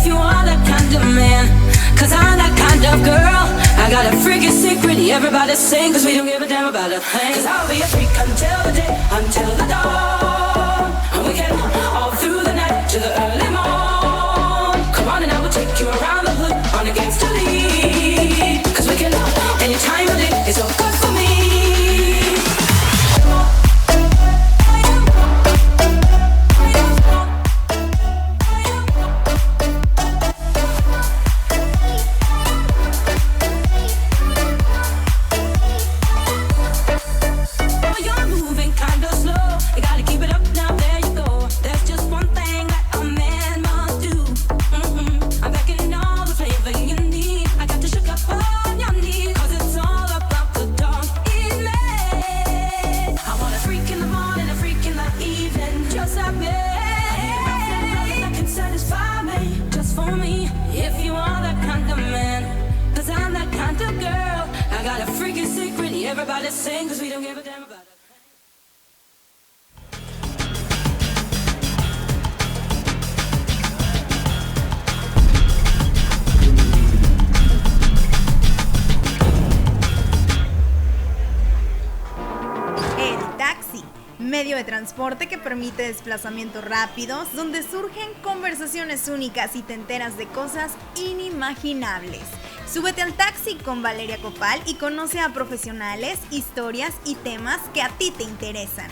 if you are that kind of man, 'cause I'm that kind of girl. I got a freaky secret, everybody sing, 'cause we don't give a damn about a thing. 'Cause I'll be a freak until the day, until the dawn. And we can all through the night to the early morn. Come on and I will take you around the hood on a gangster lead. 'Cause we can any time of day, it's all good for me. Everybody sing, 'cause we don't give a damn about it. El taxi, medio de transporte que permite desplazamientos rápidos, donde surgen conversaciones únicas y te enteras de cosas inimaginables. Súbete al taxi con Valeria Copal y conoce a profesionales, historias y temas que a ti te interesan.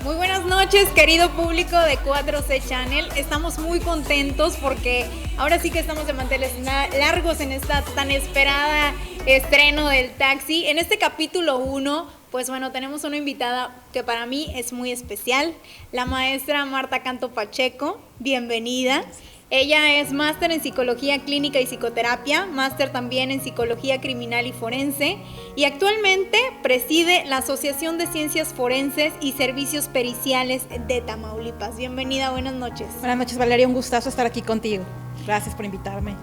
Muy buenas noches, querido público de 4C Channel. Estamos muy contentos porque ahora sí que estamos de manteles largos en esta tan esperada estreno del taxi. En este capítulo 1, pues bueno, tenemos una invitada que para mí es muy especial, la maestra Marta Canto Pacheco. Bienvenida. Ella es máster en Psicología Clínica y Psicoterapia, máster también en Psicología Criminal y Forense, y actualmente preside la Asociación de Ciencias Forenses y Servicios Periciales de Tamaulipas. Bienvenida, buenas noches. Buenas noches, Valeria, un gustazo estar aquí contigo. Gracias por invitarme.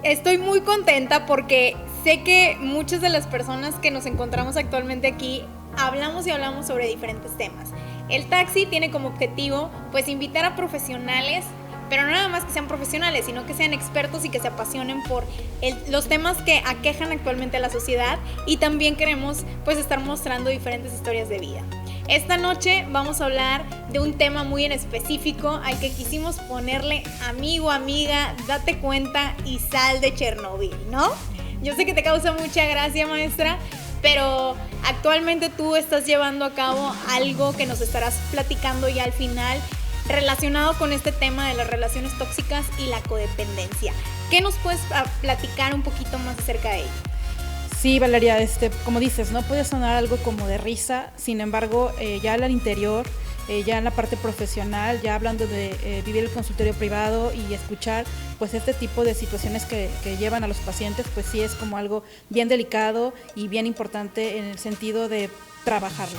Estoy muy contenta porque sé que muchas de las personas que nos encontramos actualmente aquí hablamos sobre diferentes temas. El taxi tiene como objetivo pues invitar a profesionales, pero no nada más que sean profesionales, sino que sean expertos y que se apasionen por los temas que aquejan actualmente a la sociedad, y también queremos pues estar mostrando diferentes historias de vida. Esta noche vamos a hablar de un tema muy en específico al que quisimos ponerle amigo, amiga, date cuenta y sal de Chernobyl, ¿no? Yo sé que te causa mucha gracia, maestra, pero actualmente tú estás llevando a cabo algo que nos estarás platicando ya al final, relacionado con este tema de las relaciones tóxicas y la codependencia. ¿Qué nos puedes platicar un poquito más acerca de ello? Sí, Valeria, como dices, no puede sonar algo como de risa, sin embargo, ya al interior, ya en la parte profesional, ya hablando de vivir el consultorio privado y escuchar pues este tipo de situaciones que llevan a los pacientes, pues sí es como algo bien delicado y bien importante en el sentido de trabajarlo.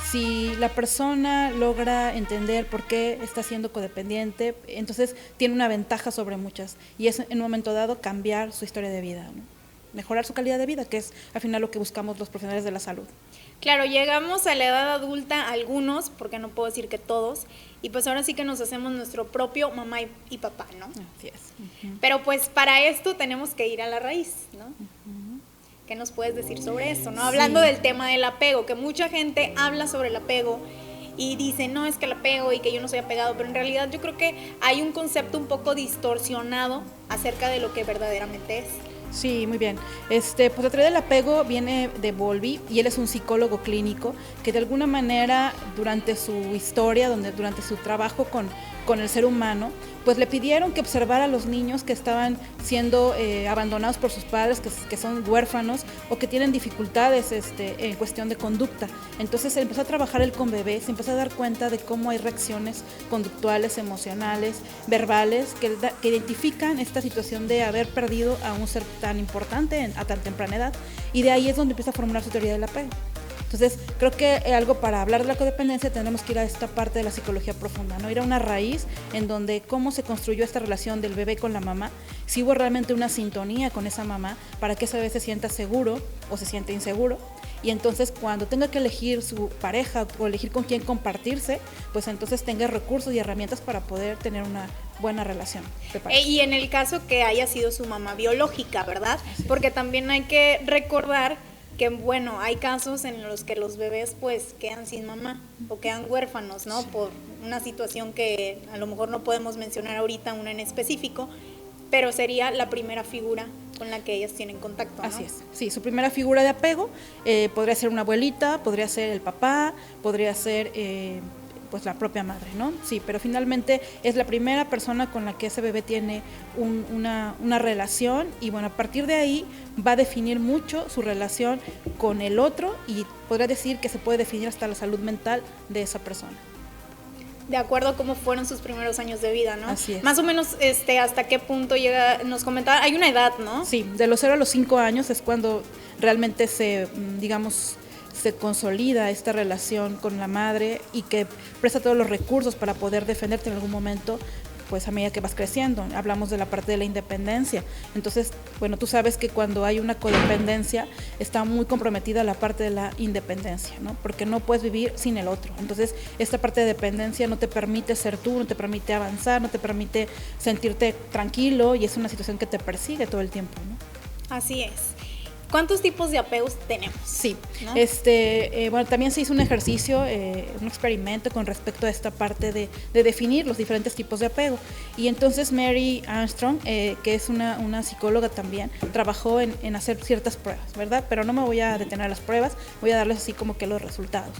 Si la persona logra entender por qué está siendo codependiente, entonces tiene una ventaja sobre muchas, y es en un momento dado cambiar su historia de vida, ¿no? Mejorar su calidad de vida, que es al final lo que buscamos los profesionales de la salud. Claro, llegamos a la edad adulta algunos, porque no puedo decir que todos, y pues ahora sí que nos hacemos nuestro propio mamá y papá, ¿no? Así es. Uh-huh. Pero pues para esto tenemos que ir a la raíz, ¿no? Uh-huh. ¿Qué nos puedes decir sobre esto, no? Sí. Hablando del tema del apego, que mucha gente habla sobre el apego y dice, no, es que el apego y que yo no soy apegado, pero en realidad yo creo que hay un concepto un poco distorsionado acerca de lo que verdaderamente es. Sí, muy bien. Pues la teoría del apego viene de Bowlby, y él es un psicólogo clínico que de alguna manera durante su historia, durante su trabajo con el ser humano, pues le pidieron que observara a los niños que estaban siendo abandonados por sus padres, que son huérfanos o que tienen dificultades en cuestión de conducta. Entonces empezó a trabajar él con bebés, se empezó a dar cuenta de cómo hay reacciones conductuales, emocionales, verbales, que identifican esta situación de haber perdido a un ser tan importante a tan temprana edad, y de ahí es donde empieza a formular su teoría del apego. Entonces, creo que algo para hablar de la codependencia tendremos que ir a esta parte de la psicología profunda, ¿no? Ir a una raíz en donde cómo se construyó esta relación del bebé con la mamá, si hubo realmente una sintonía con esa mamá para que esa bebé se sienta seguro o se siente inseguro. Y entonces cuando tenga que elegir su pareja o elegir con quién compartirse, pues entonces tenga recursos y herramientas para poder tener una buena relación de pareja. Y en el caso que haya sido su mamá biológica, ¿verdad? Porque también hay que recordar que, bueno, hay casos en los que los bebés pues quedan sin mamá o quedan huérfanos, ¿no? Sí. Por una situación que a lo mejor no podemos mencionar ahorita, una en específico, pero sería la primera figura con la que ellas tienen contacto, ¿no? Así es, sí, su primera figura de apego podría ser una abuelita, podría ser el papá, podría ser pues la propia madre, ¿no? Sí, pero finalmente es la primera persona con la que ese bebé tiene una relación y bueno, a partir de ahí va a definir mucho su relación con el otro y podría decir que se puede definir hasta la salud mental de esa persona. De acuerdo a cómo fueron sus primeros años de vida, ¿no? Así es. Más o menos, hasta qué punto llega, nos comentaba, hay una edad, ¿no? Sí, de los 0 a los 5 años es cuando realmente se consolida esta relación con la madre y que presta todos los recursos para poder defenderte en algún momento, pues a medida que vas creciendo. Hablamos de la parte de la independencia. Entonces, bueno, tú sabes que cuando hay una codependencia está muy comprometida la parte de la independencia, ¿no? Porque no puedes vivir sin el otro. Entonces, esta parte de dependencia no te permite ser tú, no te permite avanzar, no te permite sentirte tranquilo y es una situación que te persigue todo el tiempo, ¿no? Así es. ¿Cuántos tipos de apegos tenemos? Sí, ¿no? Bueno, también se hizo un ejercicio, un experimento con respecto a esta parte de definir los diferentes tipos de apego. Y entonces Mary Armstrong, que es una psicóloga también, trabajó en hacer ciertas pruebas, ¿verdad? Pero no me voy a detener a las pruebas, voy a darles así como que los resultados.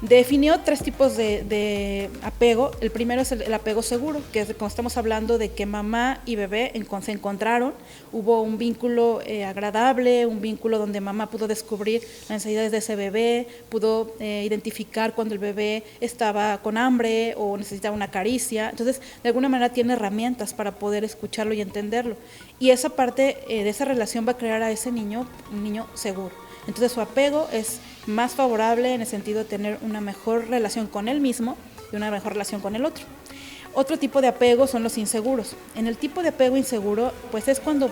Definió 3 tipos de apego. El primero es el apego seguro, que es cuando estamos hablando de que mamá y bebé se encontraron, hubo un vínculo agradable, un vínculo donde mamá pudo descubrir las necesidades de ese bebé, pudo identificar cuando el bebé estaba con hambre o necesitaba una caricia. Entonces, de alguna manera tiene herramientas para poder escucharlo y entenderlo. Y esa parte de esa relación va a crear a ese niño un niño seguro. Entonces su apego es más favorable en el sentido de tener una mejor relación con él mismo y una mejor relación con el otro. Otro tipo de apego son los inseguros. En el tipo de apego inseguro, pues es cuando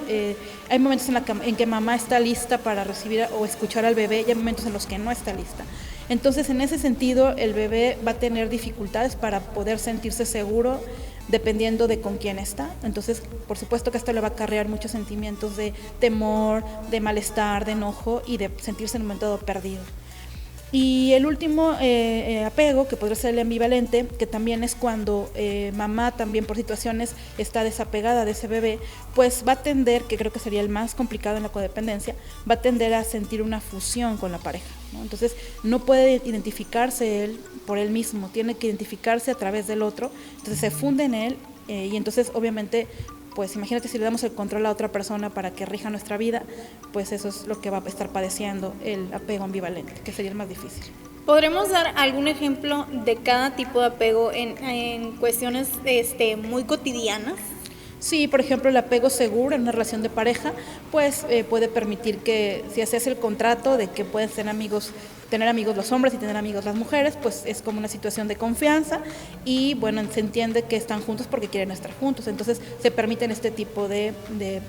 hay momentos en que mamá está lista para recibir o escuchar al bebé y hay momentos en los que no está lista. Entonces, en ese sentido, el bebé va a tener dificultades para poder sentirse seguro dependiendo de con quién está. Entonces, por supuesto que esto le va a acarrear muchos sentimientos de temor, de malestar, de enojo y de sentirse en un momento dado perdido. Y el último apego, que podría ser el ambivalente, que también es cuando mamá también por situaciones está desapegada de ese bebé, pues va a tender, que creo que sería el más complicado en la codependencia, va a tender a sentir una fusión con la pareja, ¿no? Entonces no puede identificarse él por él mismo, tiene que identificarse a través del otro, entonces se funde en él y entonces obviamente pues imagínate si le damos el control a otra persona para que rija nuestra vida, pues eso es lo que va a estar padeciendo el apego ambivalente, que sería el más difícil. ¿Podremos dar algún ejemplo de cada tipo de apego en cuestiones muy cotidianas? Sí, por ejemplo, el apego seguro en una relación de pareja, pues puede permitir que si haces el contrato de que pueden ser amigos, tener amigos los hombres y tener amigos las mujeres, pues es como una situación de confianza y bueno, se entiende que están juntos porque quieren estar juntos, entonces se permiten este tipo de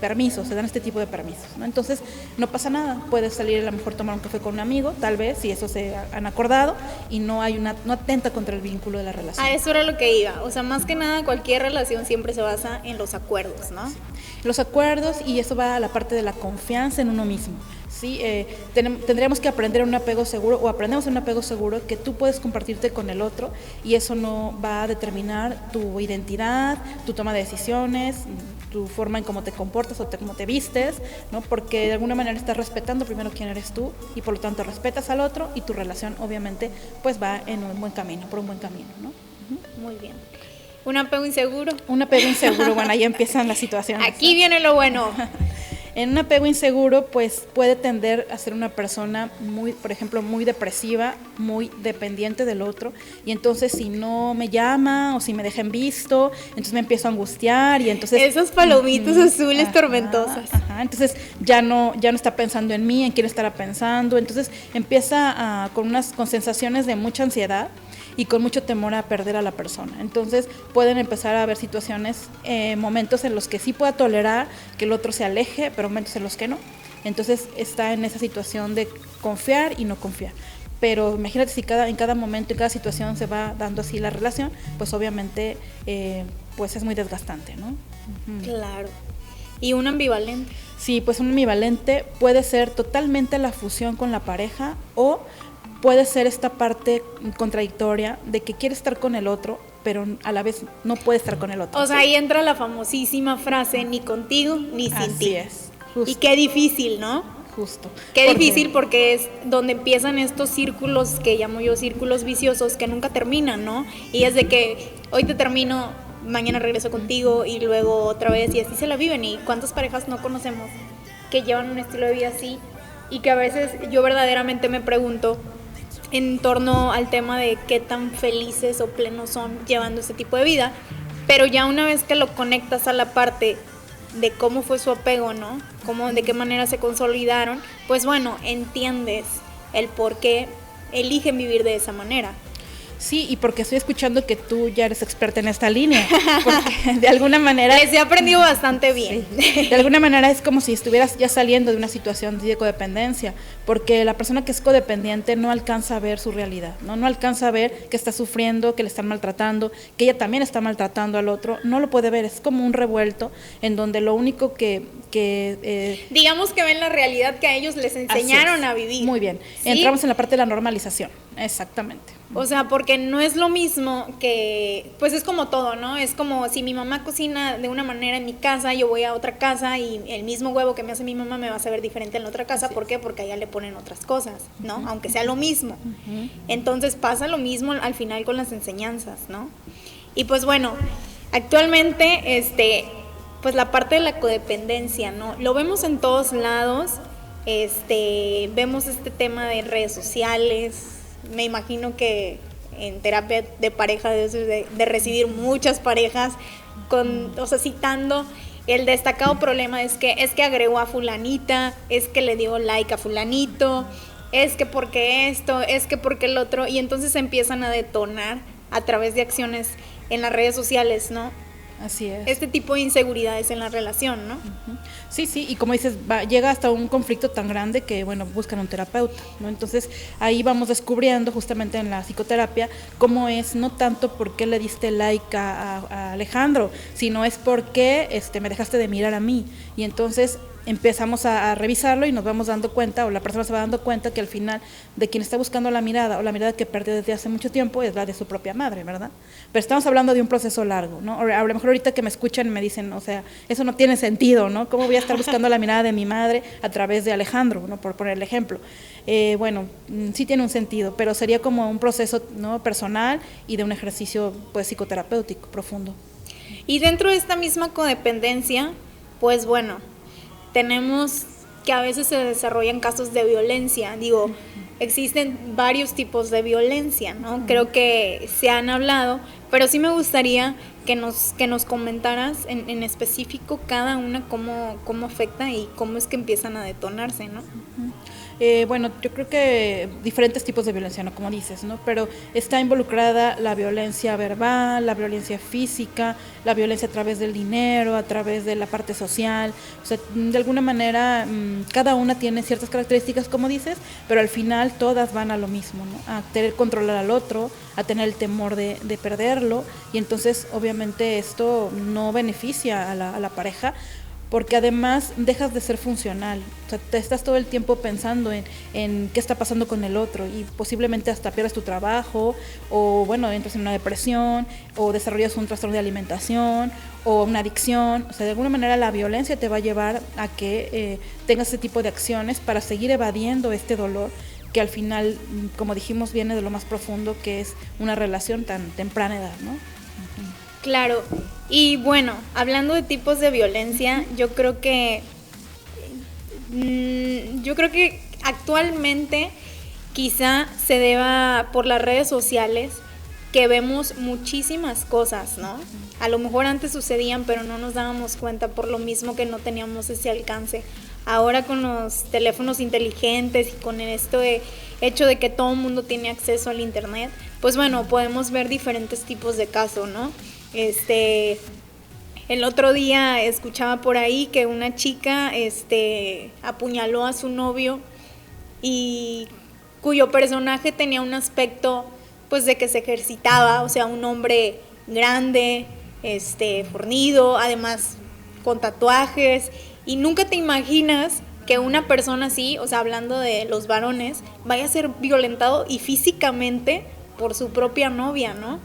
permisos, se dan este tipo de permisos, ¿no? Entonces no pasa nada, puedes salir a lo mejor tomar un café con un amigo, tal vez, si eso se han acordado y no atenta contra el vínculo de la relación. A eso era lo que iba, o sea, más que nada cualquier relación siempre se basa en los acuerdos, ¿no? Sí. Los acuerdos y eso va a la parte de la confianza en uno mismo. Sí, tendríamos que aprender un apego seguro o aprendemos un apego seguro que tú puedes compartirte con el otro y eso no va a determinar tu identidad, tu toma de decisiones, tu forma en cómo te comportas o cómo te vistes, ¿no? Porque de alguna manera estás respetando primero quién eres tú y por lo tanto respetas al otro y tu relación obviamente pues va en un buen camino, por un buen camino, ¿no? Muy bien. ¿Un apego inseguro? Un apego inseguro, bueno, ahí empiezan las situaciones. Aquí viene lo bueno. En un apego inseguro, pues puede tender a ser una persona muy, por ejemplo, muy depresiva, muy dependiente del otro, y entonces si no me llama o si me deja en visto, entonces me empiezo a angustiar y entonces... Esos palomitos azules tormentosas. Entonces ya no está pensando en mí, en quién estará pensando, entonces empieza con sensaciones de mucha ansiedad y con mucho temor a perder a la persona. Entonces pueden empezar a haber situaciones, momentos en los que sí pueda tolerar que el otro se aleje, pero momentos en los que no. Entonces está en esa situación de confiar y no confiar. Pero imagínate si en cada momento, en cada situación se va dando así la relación, pues obviamente pues es muy desgastante, ¿no? Claro. ¿Y un ambivalente? Sí, pues un ambivalente puede ser totalmente la fusión con la pareja o puede ser esta parte contradictoria de que quiere estar con el otro, pero a la vez no puede estar con el otro. O sea, ahí entra la famosísima frase, ni contigo ni sin ti. Así es. Justo. Y qué difícil, ¿no? Justo. Qué difícil porque es donde empiezan estos círculos que llamo yo círculos viciosos que nunca terminan, ¿no? Y es de que hoy te termino, mañana regreso contigo y luego otra vez y así se la viven. ¿Y cuántas parejas no conocemos que llevan un estilo de vida así? Y que a veces yo verdaderamente me pregunto en torno al tema de qué tan felices o plenos son llevando este tipo de vida, pero ya una vez que lo conectas a la parte de cómo fue su apego, ¿no? De qué manera se consolidaron, pues bueno, entiendes el por qué eligen vivir de esa manera. Sí, y porque estoy escuchando que tú ya eres experta en esta línea, porque de alguna manera... Les he aprendido bastante bien. Sí, de alguna manera es como si estuvieras ya saliendo de una situación de codependencia, porque la persona que es codependiente no alcanza a ver su realidad, no alcanza a ver que está sufriendo, que le están maltratando, que ella también está maltratando al otro, no lo puede ver, es como un revuelto en donde lo único digamos que ven la realidad que a ellos les enseñaron a vivir. Muy bien, ¿sí? Entramos en la parte de la normalización, exactamente. O sea, porque no es lo mismo que, pues es como todo, ¿no? Es como si mi mamá cocina de una manera en mi casa, yo voy a otra casa y el mismo huevo que me hace mi mamá me va a saber diferente en la otra casa. ¿Por qué? Porque allá le ponen otras cosas, ¿no? Aunque sea lo mismo. Entonces pasa lo mismo al final con las enseñanzas, ¿no? Y pues bueno, actualmente, pues la parte de la codependencia, ¿no? Lo vemos en todos lados, vemos este tema de redes sociales. Me imagino que en terapia de pareja de recibir muchas parejas citando el destacado problema es que agregó a fulanita, es que le dio like a fulanito, es que porque esto, es que porque el otro, y entonces empiezan a detonar a través de acciones en las redes sociales, ¿no? Así es. Este tipo de inseguridades en la relación, ¿no? Uh-huh. Sí, y como dices, llega hasta un conflicto tan grande que, bueno, buscan un terapeuta, ¿no? Entonces, ahí vamos descubriendo justamente en la psicoterapia cómo es, no tanto por qué le diste like a Alejandro, sino es por qué me dejaste de mirar a mí. Y entonces empezamos a revisarlo y nos vamos dando cuenta, o la persona se va dando cuenta que al final de quien está buscando la mirada, o la mirada que perdió desde hace mucho tiempo, es la de su propia madre, ¿verdad? Pero estamos hablando de un proceso largo, ¿no? A lo mejor ahorita que me escuchan me dicen, o sea, eso no tiene sentido, ¿no? ¿Cómo voy a estar buscando la mirada de mi madre a través de Alejandro, ¿no? Por poner el ejemplo. Bueno, sí tiene un sentido, pero sería como un proceso, ¿no? Personal y de un ejercicio, pues, psicoterapéutico profundo. Y dentro de esta misma codependencia, pues bueno, tenemos que a veces se desarrollan casos de violencia. Digo, existen varios tipos de violencia, ¿no? Creo que se han hablado, pero sí me gustaría que nos comentaras en específico cada una cómo afecta y cómo es que empiezan a detonarse, ¿no? Bueno, yo creo que diferentes tipos de violencia, ¿no? Como dices, ¿no? Pero está involucrada la violencia verbal, la violencia física, la violencia a través del dinero, a través de la parte social. O sea, de alguna manera, cada una tiene ciertas características, como dices, pero al final todas van a lo mismo, ¿no? A querer controlar al otro, a tener el temor de perderlo, y entonces obviamente esto no beneficia a la pareja, porque además dejas de ser funcional. O sea, te estás todo el tiempo pensando en qué está pasando con el otro, y posiblemente hasta pierdes tu trabajo, o bueno, entras en una depresión, o desarrollas un trastorno de alimentación, o una adicción. O sea, de alguna manera la violencia te va a llevar a que tengas ese tipo de acciones para seguir evadiendo este dolor, que al final, como dijimos, viene de lo más profundo, que es una relación tan temprana edad, ¿no? Claro, y bueno, hablando de tipos de violencia, yo creo que Yo creo que actualmente quizá se deba por las redes sociales, que vemos muchísimas cosas, ¿no? A lo mejor antes sucedían, pero no nos dábamos cuenta por lo mismo que no teníamos ese alcance. Ahora con los teléfonos inteligentes y con esto de hecho de que todo el mundo tiene acceso al internet, pues bueno, podemos ver diferentes tipos de casos, ¿no? El otro día escuchaba por ahí que una chica apuñaló a su novio y cuyo personaje tenía un aspecto pues de que se ejercitaba, o sea, un hombre grande, fornido, además con tatuajes, y nunca te imaginas que una persona así, o sea, hablando de los varones, vaya a ser violentado y físicamente por su propia novia, ¿no?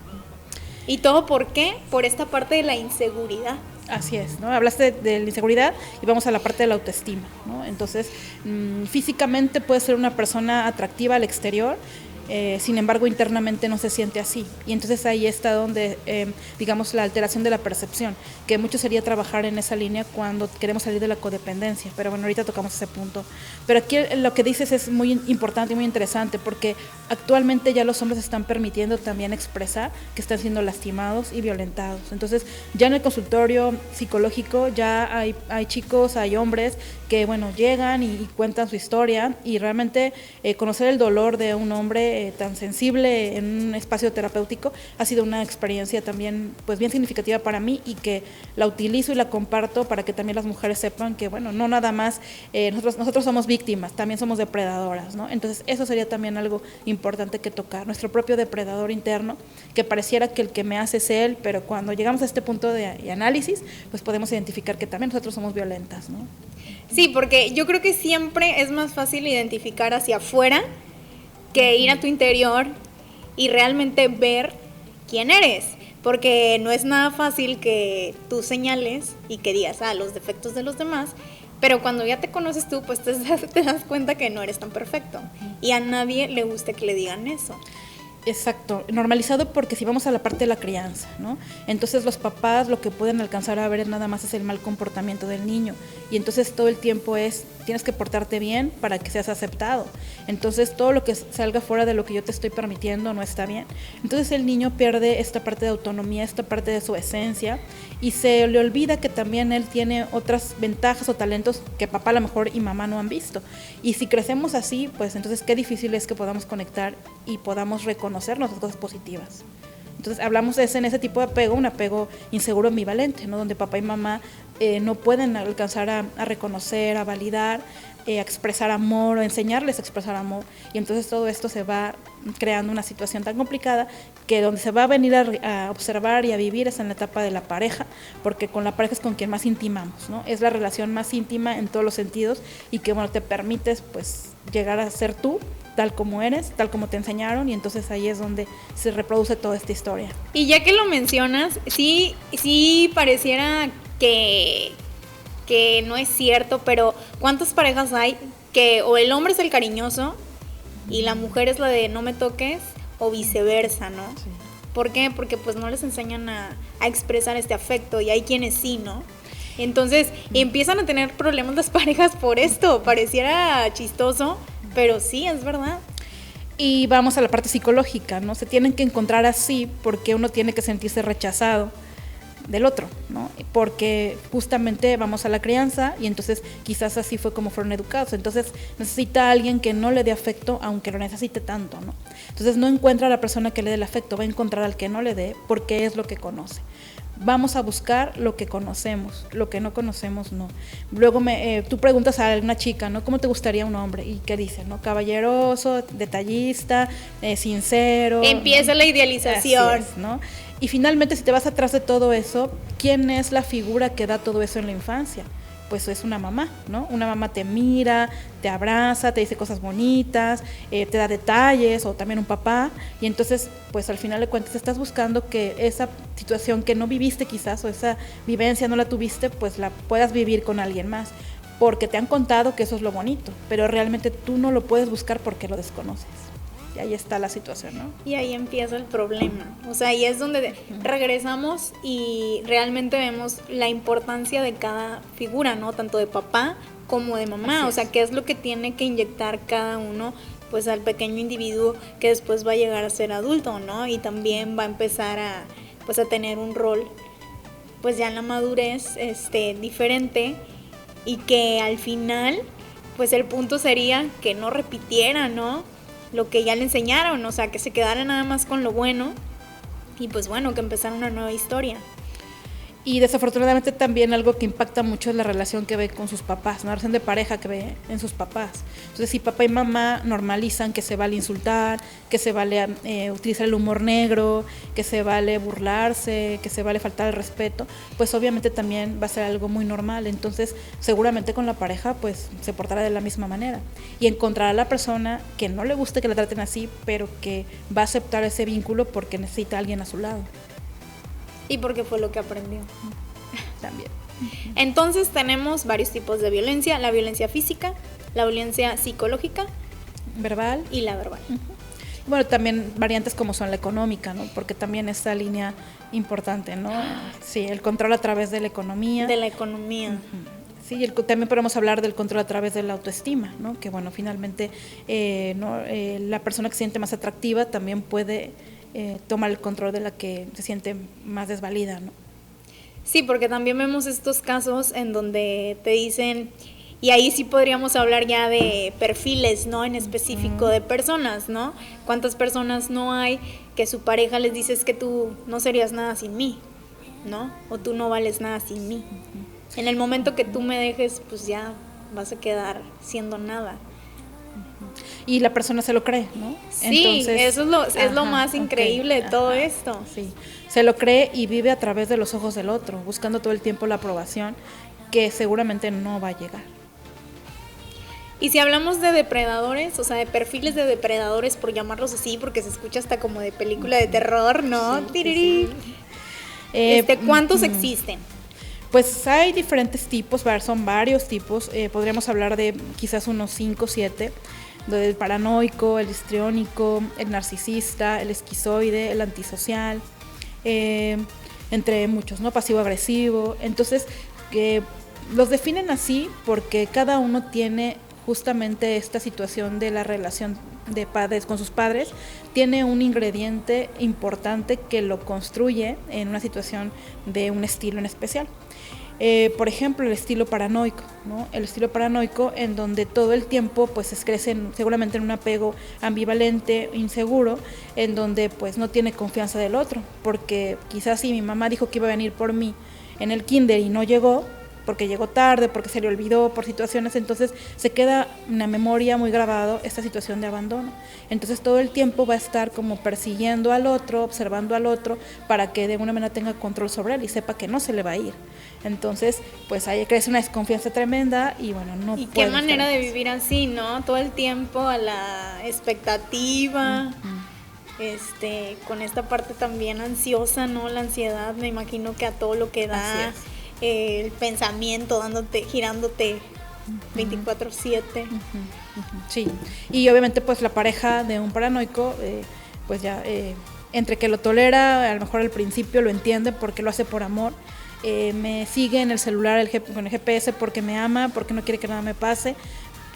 ¿Y todo por qué? Por esta parte de la inseguridad. Así es, ¿no? Hablaste de la inseguridad y vamos a la parte de la autoestima, ¿no? Entonces, físicamente puede ser una persona atractiva al exterior, sin embargo internamente no se siente así, y entonces ahí está donde digamos la alteración de la percepción, que mucho sería trabajar en esa línea cuando queremos salir de la codependencia, pero bueno, ahorita tocamos ese punto. Pero aquí lo que dices es muy importante y muy interesante, porque actualmente ya los hombres están permitiendo también expresar que están siendo lastimados y violentados. Entonces ya en el consultorio psicológico ya hay chicos, hay hombres que bueno, llegan y cuentan su historia, y realmente conocer el dolor de un hombre tan sensible en un espacio terapéutico ha sido una experiencia también pues bien significativa para mí, y que la utilizo y la comparto para que también las mujeres sepan que bueno, no nada más nosotros somos víctimas, también somos depredadoras, ¿no? Entonces eso sería también algo importante que tocar, nuestro propio depredador interno, que pareciera que el que me hace es él, pero cuando llegamos a este punto de análisis, pues podemos identificar que también nosotros somos violentas, ¿no? Sí, porque yo creo que siempre es más fácil identificar hacia afuera que ir a tu interior y realmente ver quién eres, porque no es nada fácil que tú señales y que digas los defectos de los demás, pero cuando ya te conoces tú, pues te das cuenta que no eres tan perfecto, y a nadie le gusta que le digan eso. Exacto, normalizado, porque si vamos a la parte de la crianza, ¿no? Entonces los papás lo que pueden alcanzar a ver es nada más es el mal comportamiento del niño, y entonces todo el tiempo tienes que portarte bien para que seas aceptado. Entonces todo lo que salga fuera de lo que yo te estoy permitiendo no está bien. Entonces el niño pierde esta parte de autonomía, esta parte de su esencia, y se le olvida que también él tiene otras ventajas o talentos que papá a lo mejor y mamá no han visto. Y si crecemos así, pues entonces qué difícil es que podamos conectar y podamos reconocer nuestras cosas positivas. Entonces hablamos en ese tipo de apego, un apego inseguro ambivalente, ¿no? Donde papá y mamá no pueden alcanzar a reconocer, a validar, a expresar amor, o enseñarles a expresar amor, y entonces todo esto se va creando una situación tan complicada que donde se va a venir a observar y a vivir es en la etapa de la pareja, porque con la pareja es con quien más intimamos, ¿no? Es la relación más íntima en todos los sentidos, y que bueno, te permites pues llegar a ser tú, tal como eres, tal como te enseñaron, y entonces ahí es donde se reproduce toda esta historia. Y ya que lo mencionas, sí pareciera que no es cierto, pero ¿cuántas parejas hay que o el hombre es el cariñoso y la mujer es la de no me toques, o viceversa, ¿no? Sí. ¿Por qué? Porque pues no les enseñan a expresar este afecto, y hay quienes sí, ¿no? Entonces empiezan a tener problemas las parejas por esto. Pareciera chistoso, pero sí, es verdad. Y vamos a la parte psicológica, ¿no? Se tienen que encontrar así porque uno tiene que sentirse rechazado del otro, ¿no? Porque justamente vamos a la crianza, y entonces quizás así fue como fueron educados. Entonces necesita a alguien que no le dé afecto, aunque lo necesite tanto, ¿no? Entonces no encuentra a la persona que le dé el afecto, va a encontrar al que no le dé, porque es lo que conoce. Vamos a buscar lo que conocemos, lo que no conocemos no. Luego tú preguntas a una chica, ¿no? ¿Cómo te gustaría un hombre? ¿Y qué dice, no? Caballeroso, detallista, sincero. Empieza, ¿no? La idealización. Así es, ¿no? Y finalmente, si te vas atrás de todo eso, ¿quién es la figura que da todo eso en la infancia? Pues es una mamá, ¿no? Una mamá te mira, te abraza, te dice cosas bonitas, te da detalles, o también un papá, y entonces, pues al final de cuentas estás buscando que esa situación que no viviste quizás, o esa vivencia no la tuviste, pues la puedas vivir con alguien más, porque te han contado que eso es lo bonito, pero realmente tú no lo puedes buscar porque lo desconoces. Y ahí está la situación, ¿no? Y ahí empieza el problema. O sea, ahí es donde regresamos y realmente vemos la importancia de cada figura, ¿no? Tanto de papá como de mamá. O sea, qué es lo que tiene que inyectar cada uno, pues al pequeño individuo que después va a llegar a ser adulto, ¿no? Y también va a empezar a, pues a tener un rol, pues ya en la madurez, diferente, y que al final, pues el punto sería que no repitiera, ¿no? Lo que ya le enseñaron, o sea, que se quedara nada más con lo bueno y pues bueno, que empezara una nueva historia. Y desafortunadamente también algo que impacta mucho es la relación que ve con sus papás, una relación de pareja que ve en sus papás. Entonces, si papá y mamá normalizan que se vale insultar, que se vale utilizar el humor negro, que se vale burlarse, que se vale faltar el respeto, pues obviamente también va a ser algo muy normal. Entonces, seguramente con la pareja, pues se portará de la misma manera. Y encontrará a la persona que no le guste que la traten así, pero que va a aceptar ese vínculo porque necesita a alguien a su lado. Y porque fue lo que aprendió. También. Entonces tenemos varios tipos de violencia: la violencia física, la violencia psicológica, verbal y la verbal. Bueno, también variantes como son la económica, ¿no? Porque también esta línea importante, ¿no? Sí, el control a través de la economía. De la economía. Sí, también podemos hablar del control a través de la autoestima, ¿no? Que bueno, finalmente la persona que se siente más atractiva también puede tomar el control de la que se siente más desvalida, ¿no? Sí, porque también vemos estos casos en donde te dicen, y ahí sí podríamos hablar ya de perfiles, ¿no? En específico de personas, ¿no? ¿Cuántas personas no hay que su pareja les dice es que tú no serías nada sin mí, ¿no? O tú no vales nada sin mí. En el momento que tú me dejes, pues ya vas a quedar siendo nada. Y la persona se lo cree, ¿no? Sí, entonces, eso es lo más increíble de todo esto. Sí, se lo cree y vive a través de los ojos del otro, buscando todo el tiempo la aprobación que seguramente no va a llegar. Y si hablamos de depredadores, o sea, de perfiles de depredadores, por llamarlos así, porque se escucha hasta como de película de terror, ¿no? Sí. ¿Cuántos existen? Pues hay diferentes tipos, son varios tipos, podríamos hablar de quizás unos 5 o 7, el paranoico, el histriónico, el narcisista, el esquizoide, el antisocial, entre muchos, ¿no? Pasivo-agresivo. Entonces, los definen así porque cada uno tiene justamente esta situación de la relación de padres con sus padres, tiene un ingrediente importante que lo construye en una situación de un estilo en especial. Por ejemplo, el estilo paranoico, ¿no? El estilo paranoico en donde todo el tiempo pues se crece seguramente en un apego ambivalente, inseguro, en donde pues no tiene confianza del otro, porque quizás si mi mamá dijo que iba a venir por mí en el kinder y no llegó, porque llegó tarde, porque se le olvidó, por situaciones, entonces se queda en la memoria muy grabado esta situación de abandono. Entonces todo el tiempo va a estar como persiguiendo al otro, observando al otro, para que de alguna manera tenga control sobre él y sepa que no se le va a ir. Entonces, pues ahí crece una desconfianza tremenda y bueno, no puede. Y qué manera de vivir así, ¿no? Todo el tiempo a la expectativa, con esta parte también ansiosa, ¿no? La ansiedad, me imagino que a todo lo que da. El pensamiento girándote 24/7. Sí, y obviamente pues la pareja de un paranoico, pues ya entre que lo tolera, a lo mejor al principio lo entiende porque lo hace por amor, me sigue en el celular con el GPS porque me ama, porque no quiere que nada me pase.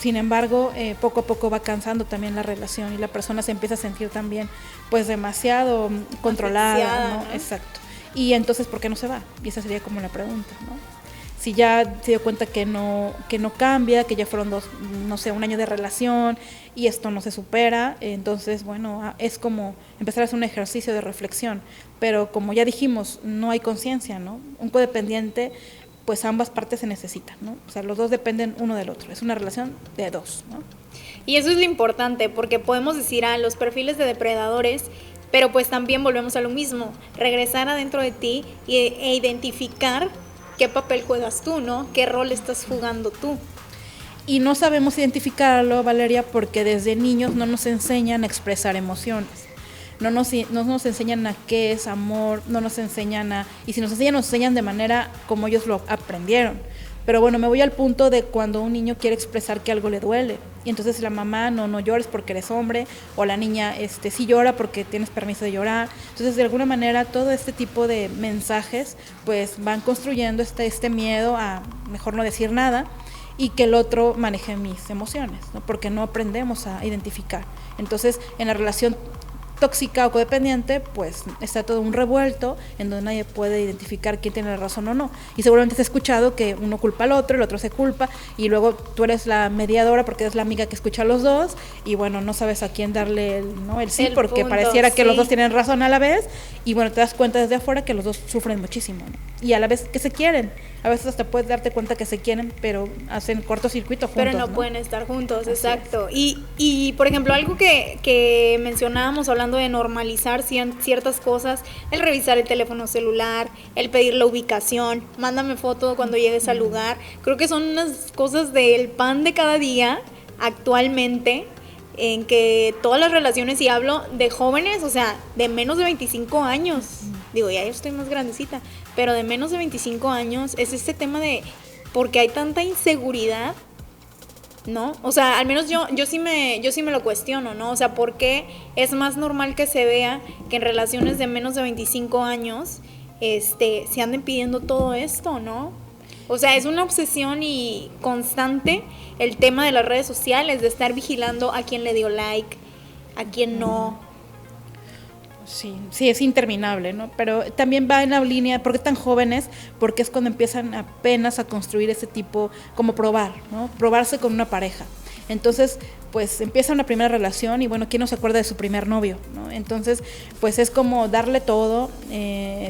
Sin embargo, poco a poco va cansando también la relación y la persona se empieza a sentir también pues demasiado controlada, ¿no? Exacto. Y entonces, ¿por qué no se va? Y esa sería como la pregunta, ¿no? Si ya se dio cuenta que no cambia, que ya fueron un año de relación y esto no se supera, entonces, bueno, es como empezar a hacer un ejercicio de reflexión. Pero como ya dijimos, no hay conciencia, ¿no? Un codependiente, pues ambas partes se necesitan, ¿no? O sea, los dos dependen uno del otro. Es una relación de dos, ¿no? Y eso es lo importante, porque podemos decir los perfiles de depredadores, pero pues también volvemos a lo mismo, regresar adentro de ti e identificar qué papel juegas tú, ¿no? ¿Qué rol estás jugando tú? Y no sabemos identificarlo, Valeria, porque desde niños no nos enseñan a expresar emociones. No nos enseñan a qué es amor, no nos enseñan y si nos enseñan de manera como ellos lo aprendieron. Pero bueno, me voy al punto de cuando un niño quiere expresar que algo le duele. Y entonces la mamá, no llores porque eres hombre, o la niña sí llora porque tienes permiso de llorar. Entonces, de alguna manera, todo este tipo de mensajes pues van construyendo este miedo a mejor no decir nada y que el otro maneje mis emociones, ¿no? Porque no aprendemos a identificar. Entonces, en la relación tóxica o codependiente, pues está todo un revuelto en donde nadie puede identificar quién tiene la razón o no. Y seguramente has escuchado que uno culpa al otro, el otro se culpa, y luego tú eres la mediadora porque eres la amiga que escucha a los dos, y bueno, no sabes a quién darle el sí, porque punto, pareciera que los dos tienen razón a la vez, y bueno, te das cuenta desde afuera que los dos sufren muchísimo, ¿no? Y a la vez que se quieren. A veces hasta puedes darte cuenta que se quieren, pero hacen cortocircuito juntos. Pero no pueden estar juntos, exacto. Y, por ejemplo, algo que mencionábamos hablando de normalizar ciertas cosas, el revisar el teléfono celular, el pedir la ubicación, mándame foto cuando llegues al lugar. Creo que son unas cosas del pan de cada día actualmente, en que todas las relaciones, y hablo de jóvenes, o sea, de menos de 25 años, digo, ya yo estoy más grandecita, pero de menos de 25 años, es este tema de por qué hay tanta inseguridad, ¿no? O sea, al menos yo sí me lo cuestiono, ¿no? O sea, ¿por qué es más normal que se vea que en relaciones de menos de 25 años se anden pidiendo todo esto, ¿no? O sea, es una obsesión y constante el tema de las redes sociales, de estar vigilando a quién le dio like, a quién no. Sí, es interminable, ¿no? Pero también va en la línea, ¿por qué tan jóvenes? Porque es cuando empiezan apenas a construir ese tipo, como probar, ¿no? Probarse con una pareja. Entonces, pues empieza una primera relación y bueno, ¿quién no se acuerda de su primer novio, ¿no? Entonces, pues es como darle todo,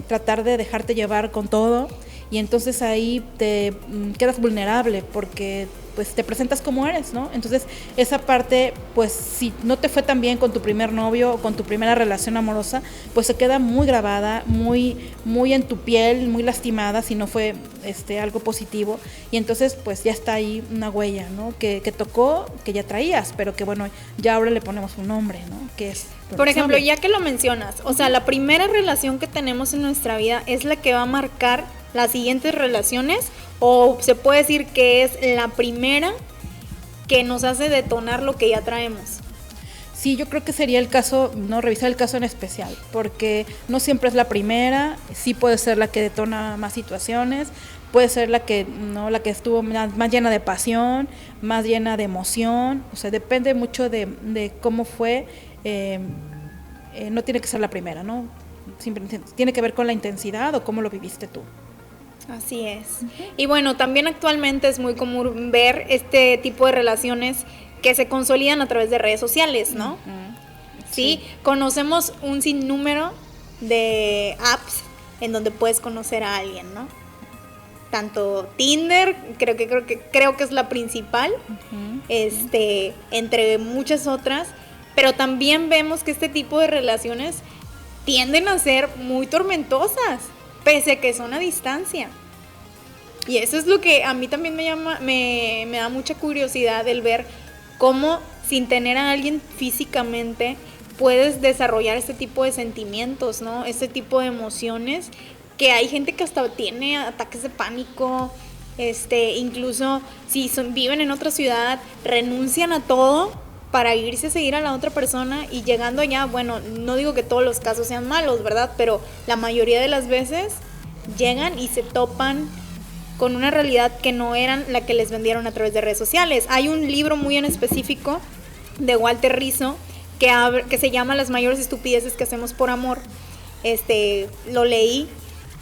tratar de dejarte llevar con todo, y entonces ahí te quedas vulnerable porque pues te presentas como eres, ¿no? Entonces esa parte, pues si no te fue tan bien con tu primer novio o con tu primera relación amorosa, pues se queda muy grabada, muy en tu piel, muy lastimada si no fue algo positivo, y entonces pues ya está ahí una huella, ¿no? Que tocó, que ya traías, pero que bueno, ya ahora le ponemos un nombre, ¿no? Que es por ejemplo, ya que lo mencionas, o sea, la primera relación que tenemos en nuestra vida es la que va a marcar las siguientes relaciones, o se puede decir que es la primera que nos hace detonar lo que ya traemos. Sí, yo creo que sería el caso, no revisar el caso en especial, porque no siempre es la primera, sí puede ser la que detona más situaciones, puede ser la que estuvo más llena de pasión, más llena de emoción, o sea, depende mucho de cómo fue, no tiene que ser la primera, ¿no? Simplemente tiene que ver con la intensidad o cómo lo viviste tú. Así es. Uh-huh. Y bueno, también actualmente es muy común ver este tipo de relaciones que se consolidan a través de redes sociales, ¿no? Uh-huh. ¿Sí? Conocemos un sinnúmero de apps en donde puedes conocer a alguien, ¿no? Tanto Tinder, creo que es la principal, uh-huh. Entre muchas otras, pero también vemos que este tipo de relaciones tienden a ser muy tormentosas, pese a que son a distancia. Y eso es lo que a mí también me da mucha curiosidad, el ver cómo sin tener a alguien físicamente puedes desarrollar este tipo de sentimientos, ¿no? Este tipo de emociones, que hay gente que hasta tiene ataques de pánico, incluso si viven en otra ciudad, renuncian a todo para irse a seguir a la otra persona, y llegando allá, bueno, no digo que todos los casos sean malos, ¿verdad? Pero la mayoría de las veces llegan y se topan con una realidad que no eran la que les vendieron a través de redes sociales. Hay un libro muy en específico de Walter Rizzo que se llama Las mayores estupideces que hacemos por amor. Lo leí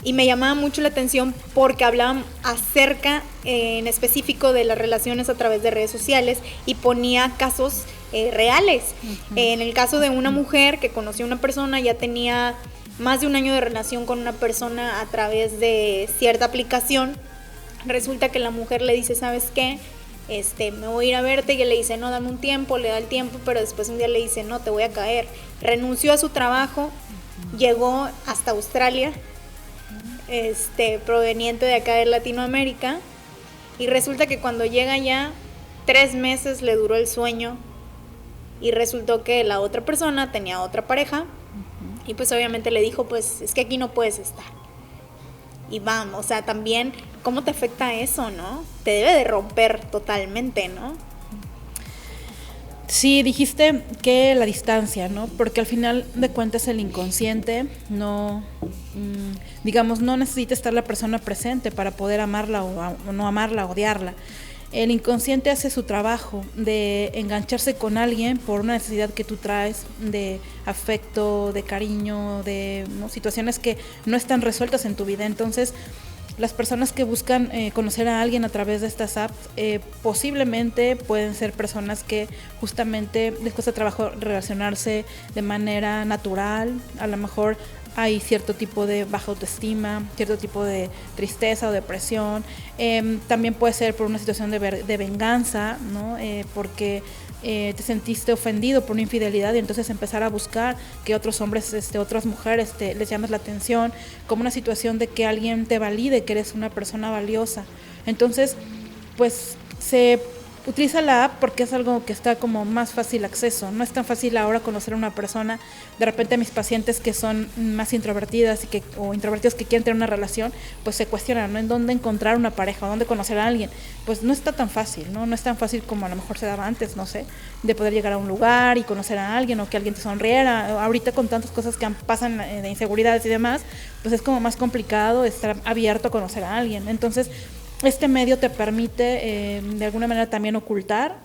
y me llamaba mucho la atención porque hablaban acerca en específico de las relaciones a través de redes sociales y ponía casos reales. Uh-huh. En el caso de una mujer que conoció a una persona, ya tenía más de un año de relación con una persona a través de cierta aplicación. Resulta que la mujer le dice, ¿sabes qué? Me voy a ir a verte, y él le dice, no, dame un tiempo, le da el tiempo, pero después un día le dice, no, te voy a caer. Renunció a su trabajo, uh-huh. Llegó hasta Australia, proveniente de acá de Latinoamérica, y resulta que cuando llega allá, 3 meses le duró el sueño, y resultó que la otra persona tenía otra pareja, uh-huh. Y pues obviamente le dijo, pues es que aquí no puedes estar. y bam, o sea, también, ¿cómo te afecta eso, no? Te debe de romper totalmente, ¿no? Sí, dijiste que la distancia, ¿no? Porque al final de cuentas el inconsciente no, digamos, no necesita estar la persona presente para poder amarla o no amarla, odiarla. El inconsciente hace su trabajo de engancharse con alguien por una necesidad que tú traes de afecto, de cariño, de, ¿no?, situaciones que no están resueltas en tu vida. Entonces, las personas que buscan conocer a alguien a través de estas apps, posiblemente pueden ser personas que justamente les cuesta trabajo relacionarse de manera natural. A lo mejor hay cierto tipo de baja autoestima, cierto tipo de tristeza o depresión. También puede ser por una situación de venganza, ¿no? Porque te sentiste ofendido por una infidelidad y entonces empezar a buscar que otros hombres, otras mujeres les llames la atención, como una situación de que alguien te valide que eres una persona valiosa. Entonces, pues se utiliza la app porque es algo que está como más fácil acceso. No es tan fácil ahora conocer a una persona. De repente mis pacientes que son más introvertidas o introvertidos que quieren tener una relación, pues se cuestionan, ¿no?, en dónde encontrar una pareja o dónde conocer a alguien. Pues no está tan fácil, ¿no? No es tan fácil como a lo mejor se daba antes, no sé, de poder llegar a un lugar y conocer a alguien o que alguien te sonriera. Ahorita con tantas cosas que pasan de inseguridades y demás, pues es como más complicado estar abierto a conocer a alguien. Entonces, este medio te permite de alguna manera también ocultar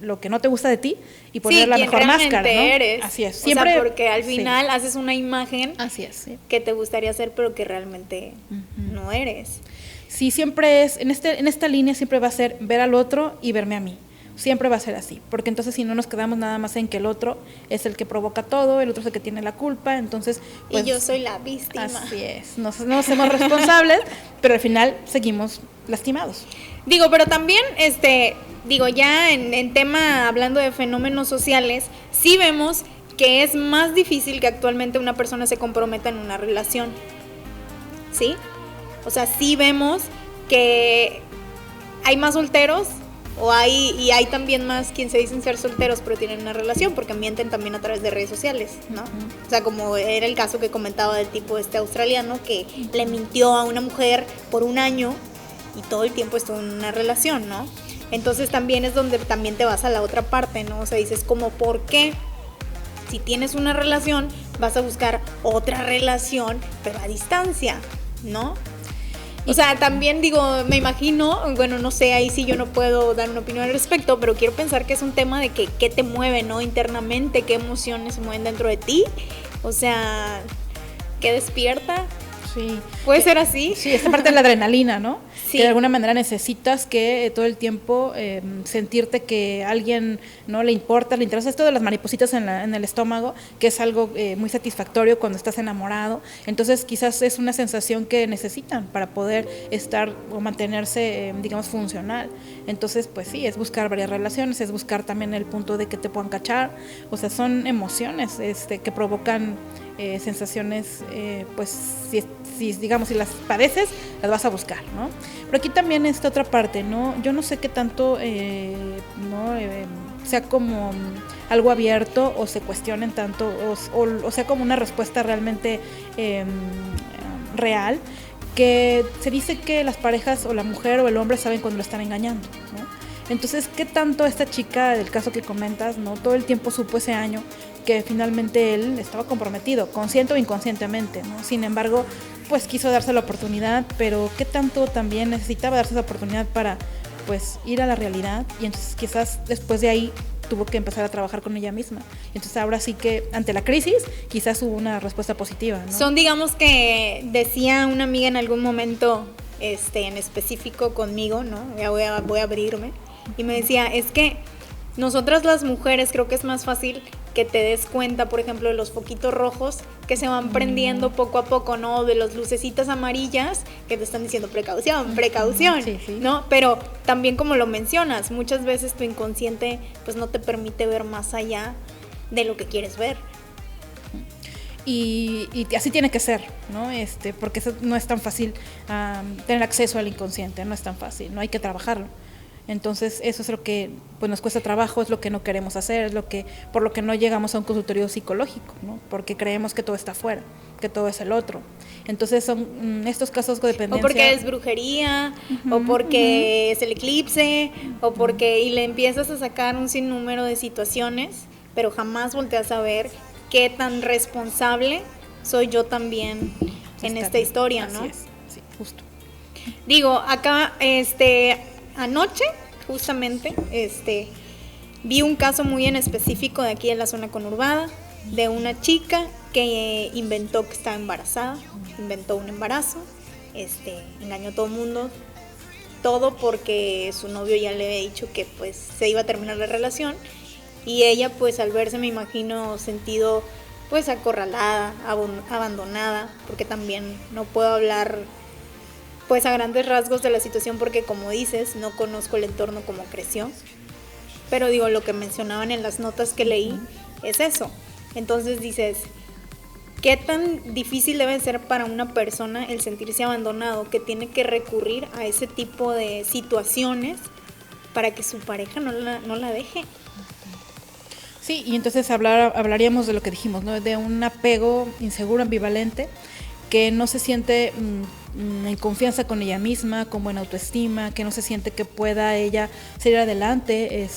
lo que no te gusta de ti y poner la mejor máscara, ¿no? Eres. Así es. Siempre, o sea, porque al final haces una imagen, así es, sí, que te gustaría ser, pero que realmente no eres. Sí, siempre es, en esta línea siempre va a ser ver al otro y verme a mí. Siempre va a ser así, porque entonces si no nos quedamos nada más en que el otro es el que provoca todo, el otro es el que tiene la culpa, entonces pues, y yo soy la víctima. Así es, no somos responsables, pero al final seguimos lastimados. Digo, pero también, ya en tema, hablando de fenómenos sociales, sí vemos que es más difícil que actualmente una persona se comprometa en una relación, ¿sí? O sea, sí vemos que hay más solteros, y hay también más quien se dicen ser solteros pero tienen una relación, porque mienten también a través de redes sociales, ¿no? O sea, como era el caso que comentaba del tipo australiano que le mintió a una mujer por un año y todo el tiempo estuvo en una relación, ¿no? Entonces también es donde también te vas a la otra parte, ¿no? O sea, dices como, ¿por qué? Si tienes una relación, vas a buscar otra relación, pero a distancia, ¿no? O sea, también digo, me imagino, bueno, no sé, ahí sí yo no puedo dar una opinión al respecto, pero quiero pensar que es un tema de que qué te mueve, ¿no? Internamente, qué emociones se mueven dentro de ti, o sea, ¿qué despierta? Sí. ¿Puede ser así? Sí, esta parte de la adrenalina, ¿no? Sí. Que de alguna manera necesitas que todo el tiempo sentirte que a alguien no le importa, le interesa. Esto de las maripositas en el estómago, que es algo muy satisfactorio cuando estás enamorado. Entonces quizás es una sensación que necesitan para poder estar o mantenerse, digamos, funcional. Entonces, pues sí, es buscar varias relaciones, es buscar también el punto de que te puedan cachar. O sea, son emociones que provocan sensaciones, pues si digamos, si las padeces, las vas a buscar, ¿no? Pero aquí también está otra parte, ¿no? Yo no sé qué tanto sea como algo abierto o se cuestionen tanto o sea como una respuesta realmente real, que se dice que las parejas o la mujer o el hombre saben cuando lo están engañando, ¿no? Entonces, ¿qué tanto esta chica del caso que comentas, no todo el tiempo supo ese año que finalmente él estaba comprometido, consciente o inconscientemente, ¿no? Sin embargo, pues quiso darse la oportunidad, pero qué tanto también necesitaba darse esa oportunidad para pues ir a la realidad, y entonces quizás después de ahí tuvo que empezar a trabajar con ella misma. Entonces ahora sí que ante la crisis quizás hubo una respuesta positiva, ¿no? Son, digamos, que decía una amiga en algún momento en específico conmigo, ¿no? Ya voy a abrirme, y me decía, es que nosotras las mujeres creo que es más fácil que te des cuenta, por ejemplo, de los foquitos rojos que se van prendiendo poco a poco, ¿no? De las lucecitas amarillas que te están diciendo precaución, Sí. ¿no? Pero también, como lo mencionas, muchas veces tu inconsciente pues no te permite ver más allá de lo que quieres ver. Y así tiene que ser, ¿no? Porque eso no es tan fácil, tener acceso al inconsciente, no es tan fácil, no hay que trabajarlo. Entonces eso es lo que pues nos cuesta trabajo, es lo que no queremos hacer, es por lo que no llegamos a un consultorio psicológico, ¿no? Porque creemos que todo está afuera, que todo es el otro. Entonces son estos casos de dependencia. O porque es brujería, o porque es el eclipse, o porque y le empiezas a sacar un sinnúmero de situaciones, pero jamás volteas a ver qué tan responsable soy yo también en esta historia, ¿no? Así es, sí, justo. Digo, acá, anoche, justamente, vi un caso muy en específico de aquí en la zona conurbada, de una chica que inventó que estaba embarazada, inventó un embarazo, engañó a todo el mundo, todo porque su novio ya le había dicho que pues se iba a terminar la relación, y ella pues al verse, me imagino, sentido pues acorralada, abandonada, porque también no puedo hablar pues a grandes rasgos de la situación porque, como dices, no conozco el entorno como creció, pero digo, lo que mencionaban en las notas que leí es eso. Entonces dices, ¿qué tan difícil debe ser para una persona el sentirse abandonado, que tiene que recurrir a ese tipo de situaciones para que su pareja no la deje? Sí, y entonces hablaríamos de lo que dijimos, ¿no? De un apego inseguro, ambivalente, que no se siente en confianza con ella misma, con buena autoestima, que no se siente que pueda ella salir adelante,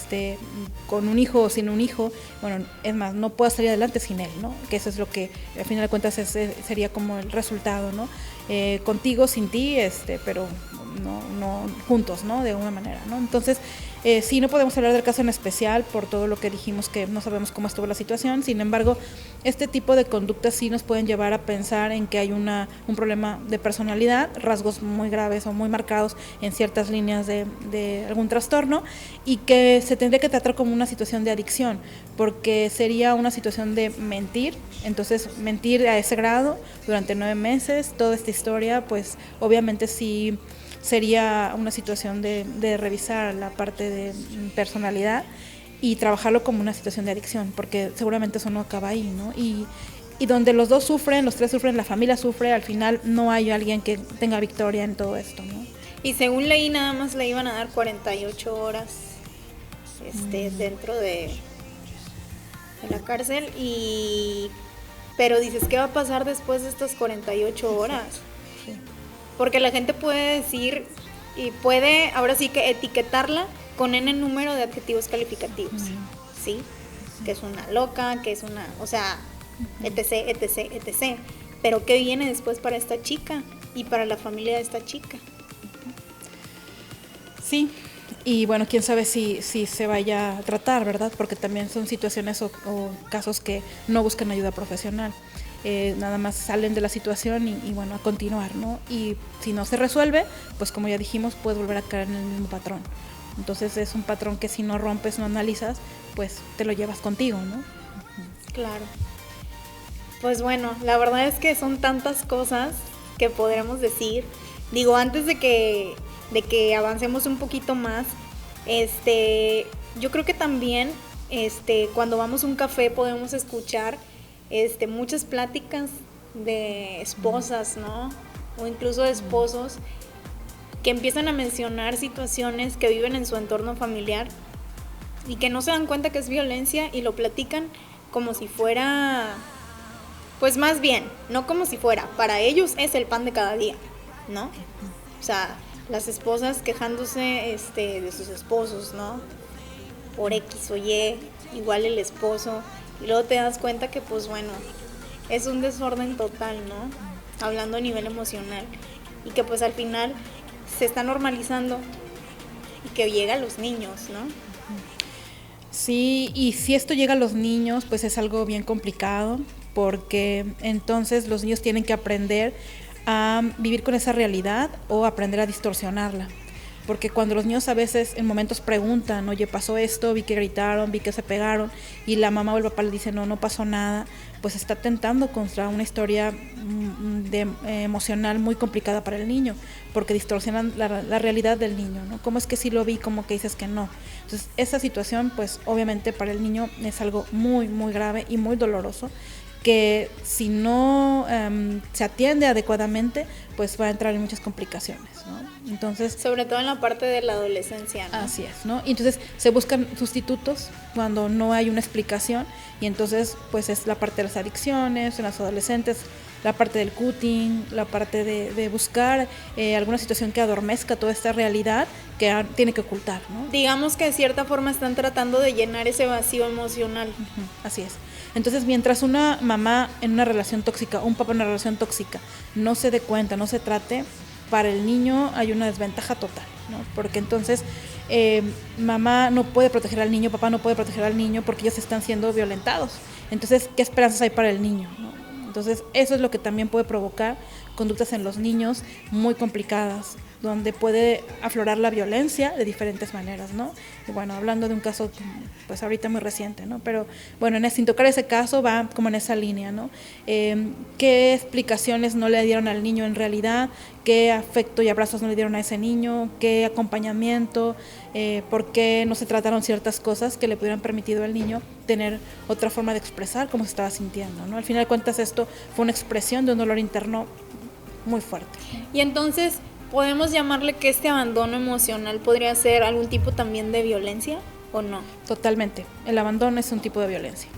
con un hijo o sin un hijo. Bueno, es más, no pueda salir adelante sin él, ¿no? Que eso es lo que, al final de cuentas, sería como el resultado, ¿no? Contigo, sin ti, pero no juntos, ¿no? De alguna manera, ¿no? Entonces, sí, no podemos hablar del caso en especial por todo lo que dijimos, que no sabemos cómo estuvo la situación. Sin embargo, este tipo de conductas sí nos pueden llevar a pensar en que hay un problema de personalidad, rasgos muy graves o muy marcados en ciertas líneas de algún trastorno, y que se tendría que tratar como una situación de adicción, porque sería una situación de mentir. Entonces, mentir a ese grado durante 9 meses, toda esta historia, pues obviamente sí sería una situación de revisar la parte de personalidad y trabajarlo como una situación de adicción, porque seguramente eso no acaba ahí, ¿no? Y donde los dos sufren, los tres sufren, la familia sufre, al final no hay alguien que tenga victoria en todo esto, ¿no? Y según leí, nada más le iban a dar 48 horas dentro de la cárcel, pero dices, ¿qué va a pasar después de estas 48 horas? Sí. Porque la gente puede decir y puede ahora sí que etiquetarla con N número de adjetivos calificativos, ¿sí? Que es una loca, que es una, o sea, etc, etc, etc. Pero ¿qué viene después para esta chica y para la familia de esta chica? Sí, y bueno, quién sabe si se vaya a tratar, ¿verdad? Porque también son situaciones o casos que no buscan ayuda profesional. Nada más salen de la situación y bueno, a continuar, ¿no? Y si no se resuelve, pues como ya dijimos, puedes volver a caer en el mismo patrón. Entonces es un patrón que si no rompes, no analizas, pues te lo llevas contigo, ¿no? Claro. Pues bueno, la verdad es que son tantas cosas que podremos decir. Digo, antes de que avancemos un poquito más, yo creo que también cuando vamos a un café podemos escuchar muchas pláticas de esposas, ¿no? O incluso de esposos que empiezan a mencionar situaciones que viven en su entorno familiar y que no se dan cuenta que es violencia y lo platican como si fuera, pues más bien, no como si fuera, para ellos es el pan de cada día, ¿no? O sea, las esposas quejándose de sus esposos, ¿no? Por X o Y, igual el esposo. Y luego te das cuenta que, pues bueno, es un desorden total, ¿no? Hablando a nivel emocional. Y que pues al final se está normalizando y que llega a los niños, ¿no? Sí, y si esto llega a los niños, pues es algo bien complicado, porque entonces los niños tienen que aprender a vivir con esa realidad o aprender a distorsionarla. Porque cuando los niños a veces en momentos preguntan, oye, pasó esto, vi que gritaron, vi que se pegaron, y la mamá o el papá le dice, no pasó nada, pues está atentando contra una historia emocional muy complicada para el niño, porque distorsionan la realidad del niño, ¿no? ¿Cómo es que sí lo vi, como que dices que no? Entonces, esa situación, pues obviamente para el niño es algo muy, muy grave y muy doloroso, que si no se atiende adecuadamente, pues va a entrar en muchas complicaciones, ¿no? Entonces, sobre todo en la parte de la adolescencia, ¿no? así es, ¿no? Y entonces se buscan sustitutos cuando no hay una explicación, y entonces pues es la parte de las adicciones en los adolescentes, la parte del cutting, la parte de buscar alguna situación que adormezca toda esta realidad que tiene que ocultar, ¿no? Digamos que de cierta forma están tratando de llenar ese vacío emocional. Así es. Entonces, mientras una mamá en una relación tóxica, un papá en una relación tóxica, no se dé cuenta, no se trate, para el niño hay una desventaja total, ¿no? Porque entonces mamá no puede proteger al niño, papá no puede proteger al niño porque ellos están siendo violentados. Entonces, ¿qué esperanzas hay para el niño, ¿no? Entonces, eso es lo que también puede provocar conductas en los niños muy complicadas, donde puede aflorar la violencia de diferentes maneras, ¿no? Y bueno, hablando de un caso, pues ahorita muy reciente, ¿no? Pero bueno, sin tocar ese caso va como en esa línea, ¿no? ¿Qué explicaciones no le dieron al niño en realidad? ¿Qué afecto y abrazos no le dieron a ese niño? ¿Qué acompañamiento? ¿Por qué no se trataron ciertas cosas que le pudieran permitido al niño tener otra forma de expresar cómo se estaba sintiendo, ¿no? Al final de cuentas, esto fue una expresión de un dolor interno muy fuerte. Y entonces, ¿podemos llamarle que este abandono emocional podría ser algún tipo también de violencia o no? Totalmente. El abandono es un tipo de violencia,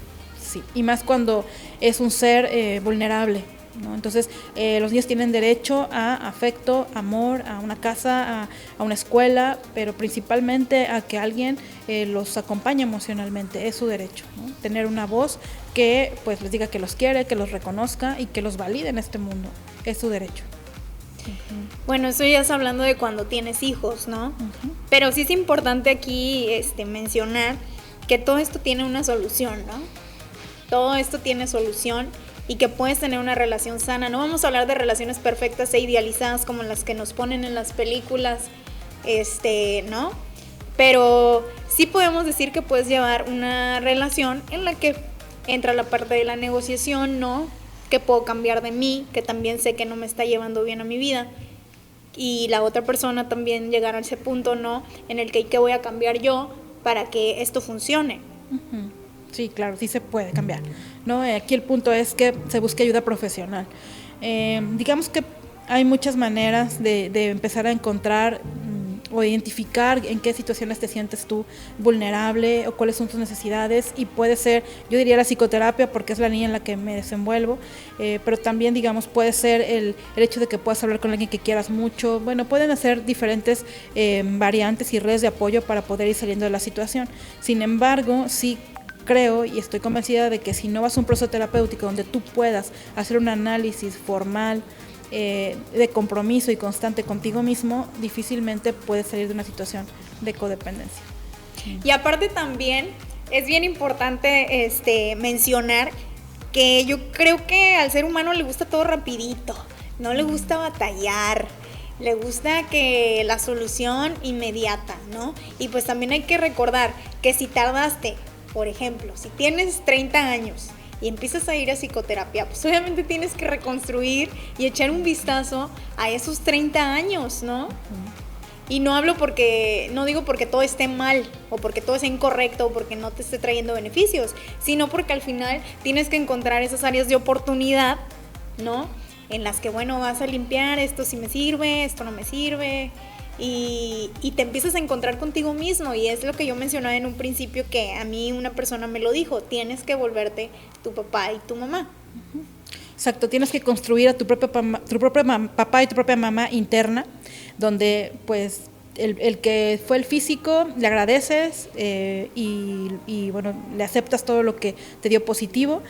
sí. Y más cuando es un ser vulnerable, ¿no? Entonces, los niños tienen derecho a afecto, amor, a una casa, a una escuela, pero principalmente a que alguien los acompañe emocionalmente. Es su derecho, ¿no? Tener una voz que pues les diga que los quiere, que los reconozca y que los valide en este mundo. Es su derecho. Bueno, eso ya es hablando de cuando tienes hijos, ¿no? Pero sí es importante aquí mencionar que todo esto tiene una solución, ¿no? Todo esto tiene solución y que puedes tener una relación sana. No vamos a hablar de relaciones perfectas e idealizadas como las que nos ponen en las películas, ¿no? Pero sí podemos decir que puedes llevar una relación en la que entra la parte de la negociación, ¿no? Que puedo cambiar de mí, que también sé que no me está llevando bien a mi vida, y la otra persona también llegar a ese punto, ¿no? En el que voy a cambiar yo para que esto funcione. Sí, claro, sí se puede cambiar, ¿no? Aquí el punto es que se busque ayuda profesional. Digamos que hay muchas maneras de empezar a encontrar o identificar en qué situaciones te sientes tú vulnerable o cuáles son tus necesidades, y puede ser, yo diría, la psicoterapia porque es la línea en la que me desenvuelvo, pero también, digamos, puede ser el hecho de que puedas hablar con alguien que quieras mucho. Bueno, pueden hacer diferentes variantes y redes de apoyo para poder ir saliendo de la situación. Sin embargo, sí creo y estoy convencida de que si no vas a un proceso terapéutico donde tú puedas hacer un análisis formal, de compromiso y constante contigo mismo, difícilmente puedes salir de una situación de codependencia. Y aparte también es bien importante mencionar que yo creo que al ser humano le gusta todo rapidito, no le gusta batallar, le gusta que la solución inmediata, ¿no? Y pues también hay que recordar que si tardaste, por ejemplo, si tienes 30 años y empiezas a ir a psicoterapia, pues obviamente tienes que reconstruir y echar un vistazo a esos 30 años, ¿no? Y no digo porque todo esté mal, o porque todo sea incorrecto, o porque no te esté trayendo beneficios, sino porque al final tienes que encontrar esas áreas de oportunidad, ¿no? En las que, bueno, vas a limpiar, esto sí me sirve, esto no me sirve, y te empiezas a encontrar contigo mismo. Y es lo que yo mencionaba en un principio, que a mí una persona me lo dijo: tienes que volverte tu papá y tu mamá. Exacto, tienes que construir a tu propio papá y tu propia mamá interna, donde pues el que fue el físico le agradeces y bueno, le aceptas todo lo que te dio positivo,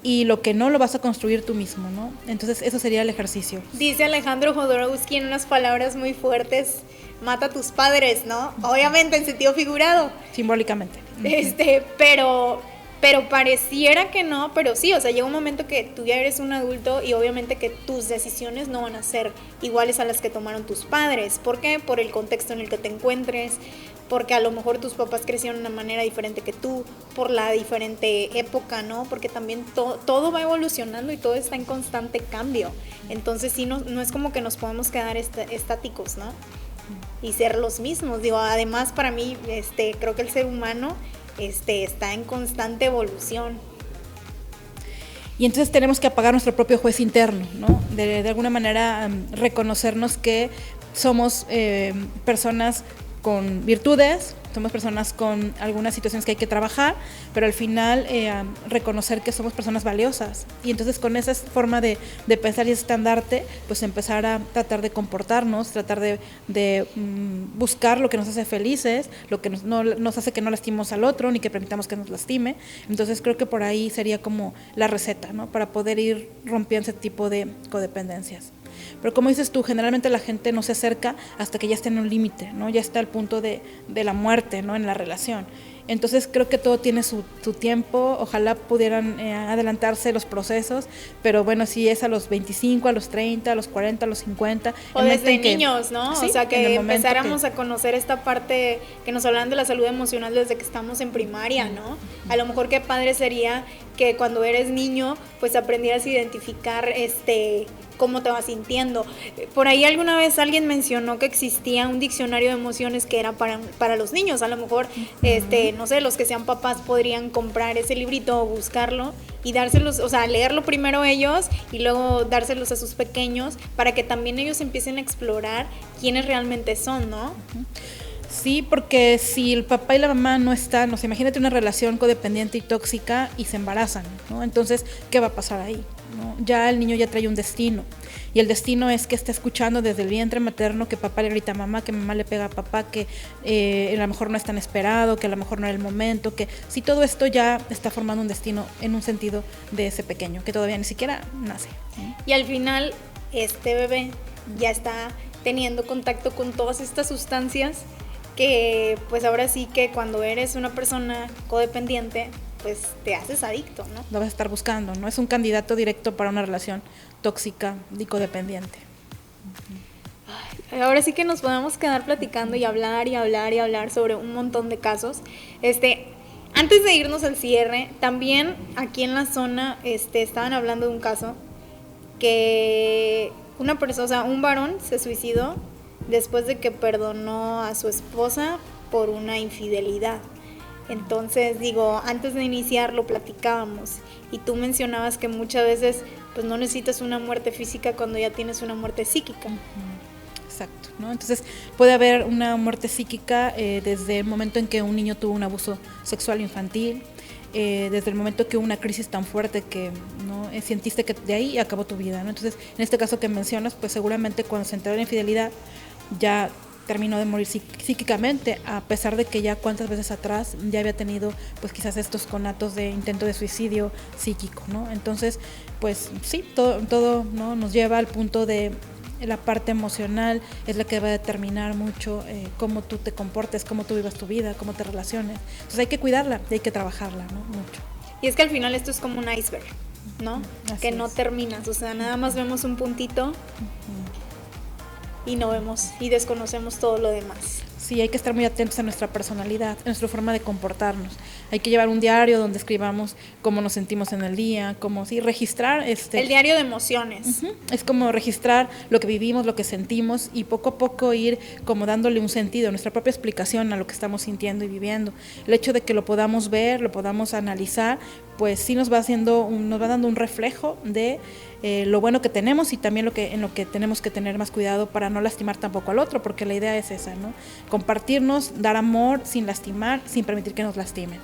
y lo que no lo vas a construir tú mismo, ¿no? Entonces eso sería el ejercicio. Dice Alejandro Jodorowsky en unas palabras muy fuertes: mata a tus padres, ¿no? Obviamente en sentido figurado. Simbólicamente. Pero pareciera que no, pero sí, o sea, llega un momento que tú ya eres un adulto y obviamente que tus decisiones no van a ser iguales a las que tomaron tus padres. ¿Por qué? Por el contexto en el que te encuentres, porque a lo mejor tus papás crecieron de una manera diferente que tú, por la diferente época, ¿no? Porque también todo va evolucionando y todo está en constante cambio. Entonces sí, no es como que nos podemos quedar estáticos, ¿no? Y ser los mismos. Digo, además para mí, creo que el ser humano está en constante evolución. Y entonces tenemos que apagar nuestro propio juez interno, ¿no? De alguna manera reconocernos que somos personas con virtudes, somos personas con algunas situaciones que hay que trabajar, pero al final reconocer que somos personas valiosas. Y entonces con esa forma de pensar y estandarte, pues empezar a tratar de comportarnos, tratar de buscar lo que nos hace felices, lo que no nos hace que no lastimemos al otro, ni que permitamos que nos lastime. Entonces creo que por ahí sería como la receta, ¿no? Para poder ir rompiendo ese tipo de codependencias. Pero como dices tú, generalmente la gente no se acerca hasta que ya está en un límite, ¿no? Ya está al punto de la muerte, ¿no? En la relación. Entonces creo que todo tiene su tiempo, ojalá pudieran adelantarse los procesos, pero bueno, si es a los 25, a los 30, a los 40, a los 50. O desde niños, ¿no? Sí, o sea, que empezáramos a conocer esta parte que nos hablan de la salud emocional desde que estamos en primaria, ¿no? A lo mejor qué padre sería que cuando eres niño, pues aprendieras a identificar cómo te vas sintiendo. Por ahí alguna vez alguien mencionó que existía un diccionario de emociones que era para los niños. A lo mejor, no sé, los que sean papás podrían comprar ese librito o buscarlo y dárselos, o sea, leerlo primero ellos y luego dárselos a sus pequeños para que también ellos empiecen a explorar quiénes realmente son, ¿no? Sí, porque si el papá y la mamá no están, o sea, imagínate una relación codependiente y tóxica y se embarazan, ¿no? Entonces, ¿qué va a pasar ahí? ¿No? Ya el niño ya trae un destino, y el destino es que está escuchando desde el vientre materno que papá le grita a mamá, que mamá le pega a papá, que a lo mejor no es tan esperado, que a lo mejor no era el momento, que si todo esto ya está formando un destino en un sentido de ese pequeño, que todavía ni siquiera nace. Y al final, este bebé ya está teniendo contacto con todas estas sustancias que pues ahora sí que cuando eres una persona codependiente, pues te haces adicto, ¿no? Lo vas a estar buscando, ¿no? Es un candidato directo para una relación tóxica y codependiente. Ay, ahora sí que nos podemos quedar platicando y hablar sobre un montón de casos. Antes de irnos al cierre, también aquí en la zona estaban hablando de un caso que una persona, o sea, un varón se suicidó después de que perdonó a su esposa por una infidelidad. Entonces, antes de iniciar lo platicábamos y tú mencionabas que muchas veces pues no necesitas una muerte física cuando ya tienes una muerte psíquica. Exacto, ¿no? Entonces puede haber una muerte psíquica desde el momento en que un niño tuvo un abuso sexual infantil, desde el momento que hubo una crisis tan fuerte que no sentiste que de ahí acabó tu vida, ¿no? Entonces, en este caso que mencionas, pues seguramente cuando se enteró de la infidelidad ya terminó de morir psíquicamente, a pesar de que ya cuántas veces atrás ya había tenido pues quizás estos conatos de intento de suicidio psíquico, ¿no? Entonces, pues sí, todo ¿no? nos lleva al punto de la parte emocional, es la que va a determinar mucho cómo tú te comportes, cómo tú vivas tu vida, cómo te relaciones. Entonces hay que cuidarla y hay que trabajarla, ¿no? Mucho. Y es que al final esto es como un iceberg, ¿no? Así que no es. terminas, o sea, nada más vemos un puntito y no vemos y desconocemos todo lo demás. Sí, hay que estar muy atentos a nuestra personalidad, a nuestra forma de comportarnos. Hay que llevar un diario donde escribamos cómo nos sentimos en el día, registrar. El diario de emociones. Es como registrar lo que vivimos, lo que sentimos y poco a poco ir como dándole un sentido, nuestra propia explicación a lo que estamos sintiendo y viviendo. El hecho de que lo podamos ver, lo podamos analizar, pues sí nos va dando un reflejo de lo bueno que tenemos y también en lo que tenemos que tener más cuidado para no lastimar tampoco al otro, porque la idea es esa, ¿no? Compartirnos, dar amor sin lastimar, sin permitir que nos lastimen.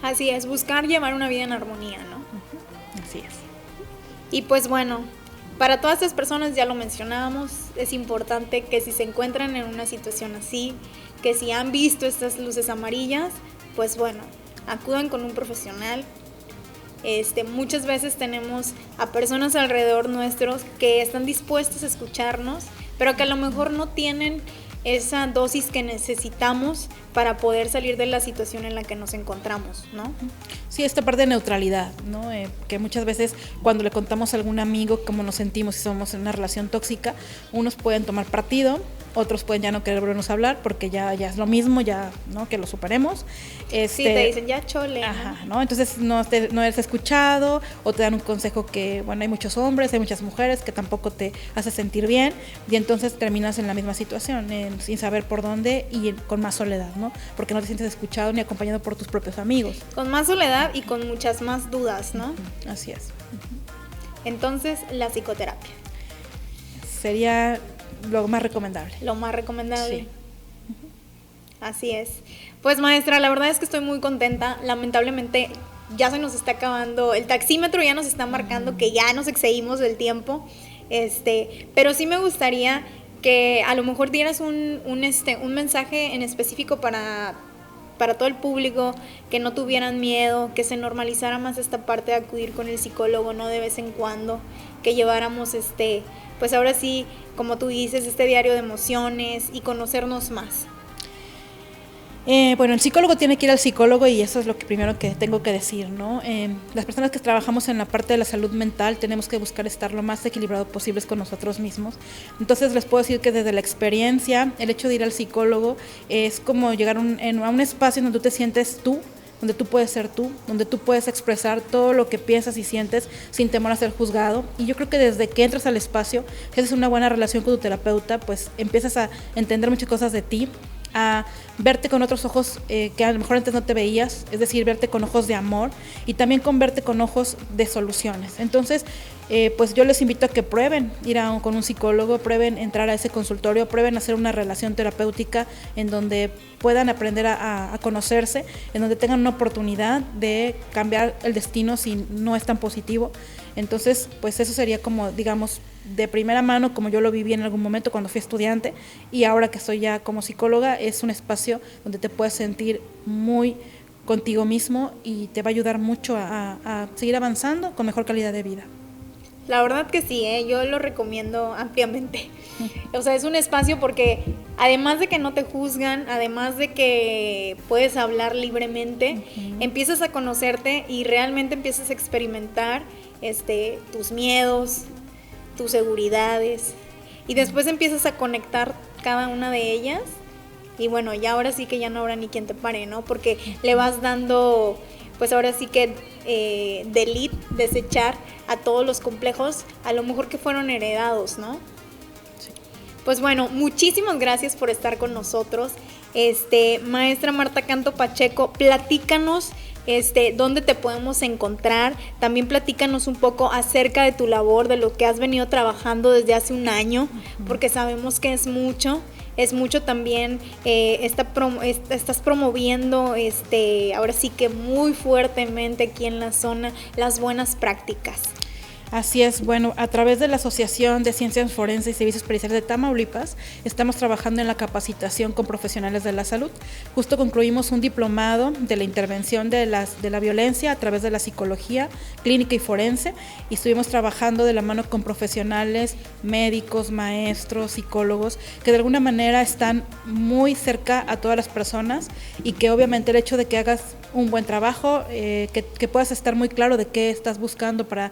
Así es, buscar llevar una vida en armonía, ¿no? Así es. Y pues bueno, para todas estas personas, ya lo mencionábamos, es importante que si se encuentran en una situación así, que si han visto estas luces amarillas, pues bueno, acudan con un profesional. Muchas veces tenemos a personas alrededor nuestros que están dispuestas a escucharnos, pero que a lo mejor no tienen esa dosis que necesitamos para poder salir de la situación en la que nos encontramos, ¿no? Sí, esta parte de neutralidad, ¿no? Que muchas veces cuando le contamos a algún amigo cómo nos sentimos si somos en una relación tóxica, unos pueden tomar partido, otros pueden ya no querer volvernos a hablar porque ya es lo mismo, ya, ¿no? Que lo superemos. Sí, te dicen ya chole, ¿no? Ajá, ¿no? Entonces no eres escuchado o te dan un consejo que, bueno, hay muchos hombres, hay muchas mujeres que tampoco te hace sentir bien y entonces terminas en la misma situación, sin saber por dónde y con más soledad, ¿no? Porque no te sientes escuchado ni acompañado por tus propios amigos. Con más soledad y con muchas más dudas, ¿no? Así es. Entonces, la psicoterapia. Sería lo más recomendable. Lo más recomendable. Sí. Así es. Pues maestra, la verdad es que estoy muy contenta. Lamentablemente ya se nos está acabando, el taxímetro ya nos está marcando que ya nos excedimos del tiempo. Pero sí me gustaría que a lo mejor dieras un mensaje en específico para todo el público, que no tuvieran miedo, que se normalizara más esta parte de acudir con el psicólogo, no de vez en cuando, que lleváramos pues ahora sí, como tú dices, este diario de emociones y conocernos más. Bueno, el psicólogo tiene que ir al psicólogo y eso es lo que primero que tengo que decir, ¿no? Las personas que trabajamos en la parte de la salud mental tenemos que buscar estar lo más equilibrado posibles con nosotros mismos. Entonces les puedo decir que desde la experiencia, el hecho de ir al psicólogo es como llegar a un espacio donde tú te sientes tú, donde tú puedes ser tú, donde tú puedes expresar todo lo que piensas y sientes sin temor a ser juzgado. Y yo creo que desde que entras al espacio, si haces una buena relación con tu terapeuta, pues empiezas a entender muchas cosas de ti, a verte con otros ojos que a lo mejor antes no te veías, es decir, verte con ojos de amor y también con verte con ojos de soluciones. Entonces, pues yo les invito a que prueben ir con un psicólogo, prueben entrar a ese consultorio, prueben hacer una relación terapéutica en donde puedan aprender a conocerse, en donde tengan una oportunidad de cambiar el destino si no es tan positivo. Entonces, pues eso sería como, digamos, de primera mano, como yo lo viví en algún momento cuando fui estudiante, y ahora que soy ya como psicóloga, es un espacio donde te puedes sentir muy contigo mismo y te va a ayudar mucho a seguir avanzando con mejor calidad de vida. La verdad que sí, yo lo recomiendo ampliamente. O sea, es un espacio porque además de que no te juzgan, además de que puedes hablar libremente, empiezas a conocerte y realmente empiezas a experimentar tus miedos, tus seguridades, y después empiezas a conectar cada una de ellas y bueno, ya ahora sí que ya no habrá ni quien te pare, ¿no? Porque le vas dando, pues ahora sí que desechar a todos los complejos, a lo mejor que fueron heredados, ¿no? Sí. Pues bueno, muchísimas gracias por estar con nosotros. Maestra Marta Canto Pacheco, platícanos dónde te podemos encontrar. También platícanos un poco acerca de tu labor, de lo que has venido trabajando desde hace un año, porque sabemos que es mucho también. Estás promoviendo ahora sí que muy fuertemente aquí en la zona las buenas prácticas. Así es, bueno, a través de la Asociación de Ciencias Forenses y Servicios Periciales de Tamaulipas, estamos trabajando en la capacitación con profesionales de la salud. Justo concluimos un diplomado de la intervención de la violencia a través de la psicología clínica y forense, y estuvimos trabajando de la mano con profesionales, médicos, maestros, psicólogos, que de alguna manera están muy cerca a todas las personas, y que obviamente el hecho de que hagas un buen trabajo, que puedas estar muy claro de qué estás buscando para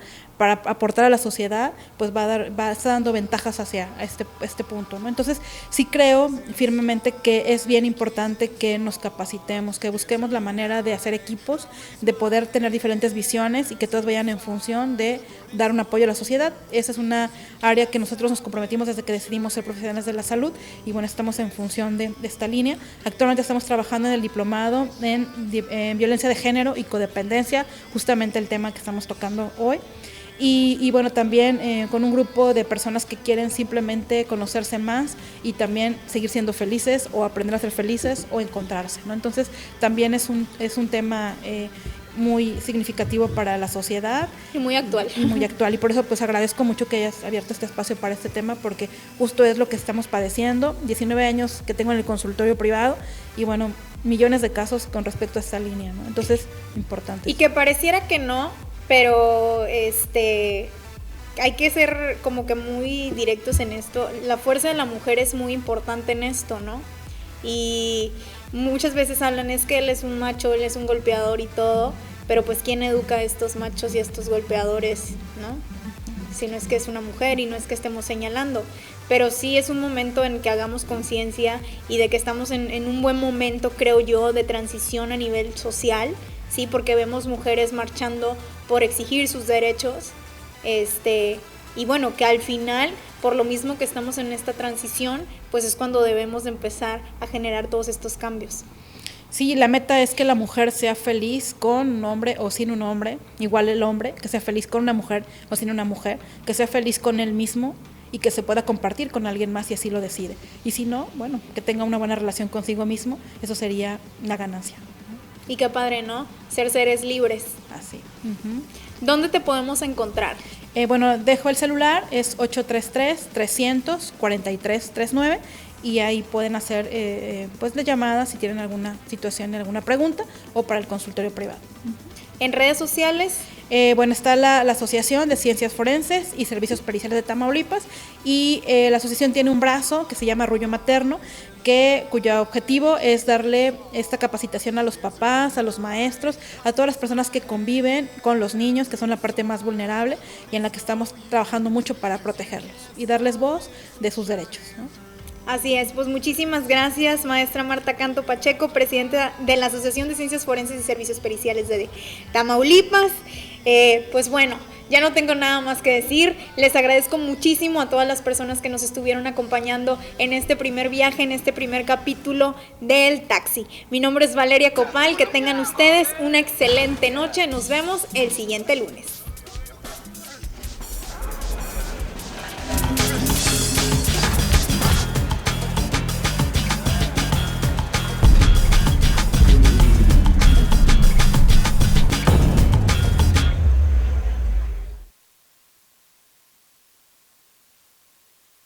aportar a la sociedad, pues va a estar dando ventajas hacia este punto, ¿no? Entonces, sí creo firmemente que es bien importante que nos capacitemos, que busquemos la manera de hacer equipos, de poder tener diferentes visiones y que todas vayan en función de dar un apoyo a la sociedad. Esa es una área que nosotros nos comprometimos desde que decidimos ser profesionales de la salud, y bueno, estamos en función de esta línea. Actualmente estamos trabajando en el diplomado en violencia de género y codependencia, justamente el tema que estamos tocando hoy. Y bueno, también con un grupo de personas que quieren simplemente conocerse más y también seguir siendo felices, o aprender a ser felices, o encontrarse, ¿no? Entonces también es un tema muy significativo para la sociedad. Y muy actual. Y por eso pues agradezco mucho que hayas abierto este espacio para este tema, porque justo es lo que estamos padeciendo. 19 años que tengo en el consultorio privado y bueno, millones de casos con respecto a esta línea, ¿no? Entonces, importante. Y que pareciera que no, pero hay que ser como que muy directos en esto. La fuerza de la mujer es muy importante en esto, ¿no? Y muchas veces hablan, es que él es un macho, él es un golpeador y todo, pero pues ¿quién educa a estos machos y a estos golpeadores, no? Si no es que es una mujer y no es que estemos señalando, pero sí es un momento en que hagamos conciencia y de que estamos en un buen momento, creo yo, de transición a nivel social, sí, porque vemos mujeres marchando por exigir sus derechos, y bueno, que al final por lo mismo que estamos en esta transición, pues es cuando debemos de empezar a generar todos estos cambios. Sí, la meta es que la mujer sea feliz con un hombre o sin un hombre, igual el hombre, que sea feliz con una mujer o sin una mujer, que sea feliz con él mismo y que se pueda compartir con alguien más si así lo decide. Y si no, bueno, que tenga una buena relación consigo mismo, eso sería la ganancia. Y qué padre, ¿no? Ser seres libres. Así. ¿Dónde te podemos encontrar? Bueno, dejo el celular, es 833-300-4339 y ahí pueden hacer pues las llamadas si tienen alguna situación, alguna pregunta o para el consultorio privado. ¿En redes sociales? Bueno, está la Asociación de Ciencias Forenses y Servicios Periciales de Tamaulipas y la asociación tiene un brazo que se llama Arrullo Materno, cuyo objetivo es darle esta capacitación a los papás, a los maestros, a todas las personas que conviven con los niños, que son la parte más vulnerable y en la que estamos trabajando mucho para protegerlos y darles voz de sus derechos, ¿no? Así es, pues muchísimas gracias, maestra Marta Canto Pacheco, presidenta de la Asociación de Ciencias Forenses y Servicios Periciales de Tamaulipas. Pues bueno, ya no tengo nada más que decir. Les agradezco muchísimo a todas las personas que nos estuvieron acompañando en este primer viaje, en este primer capítulo del Taxi. Mi nombre es Valeria Copal, que tengan ustedes una excelente noche. Nos vemos el siguiente lunes.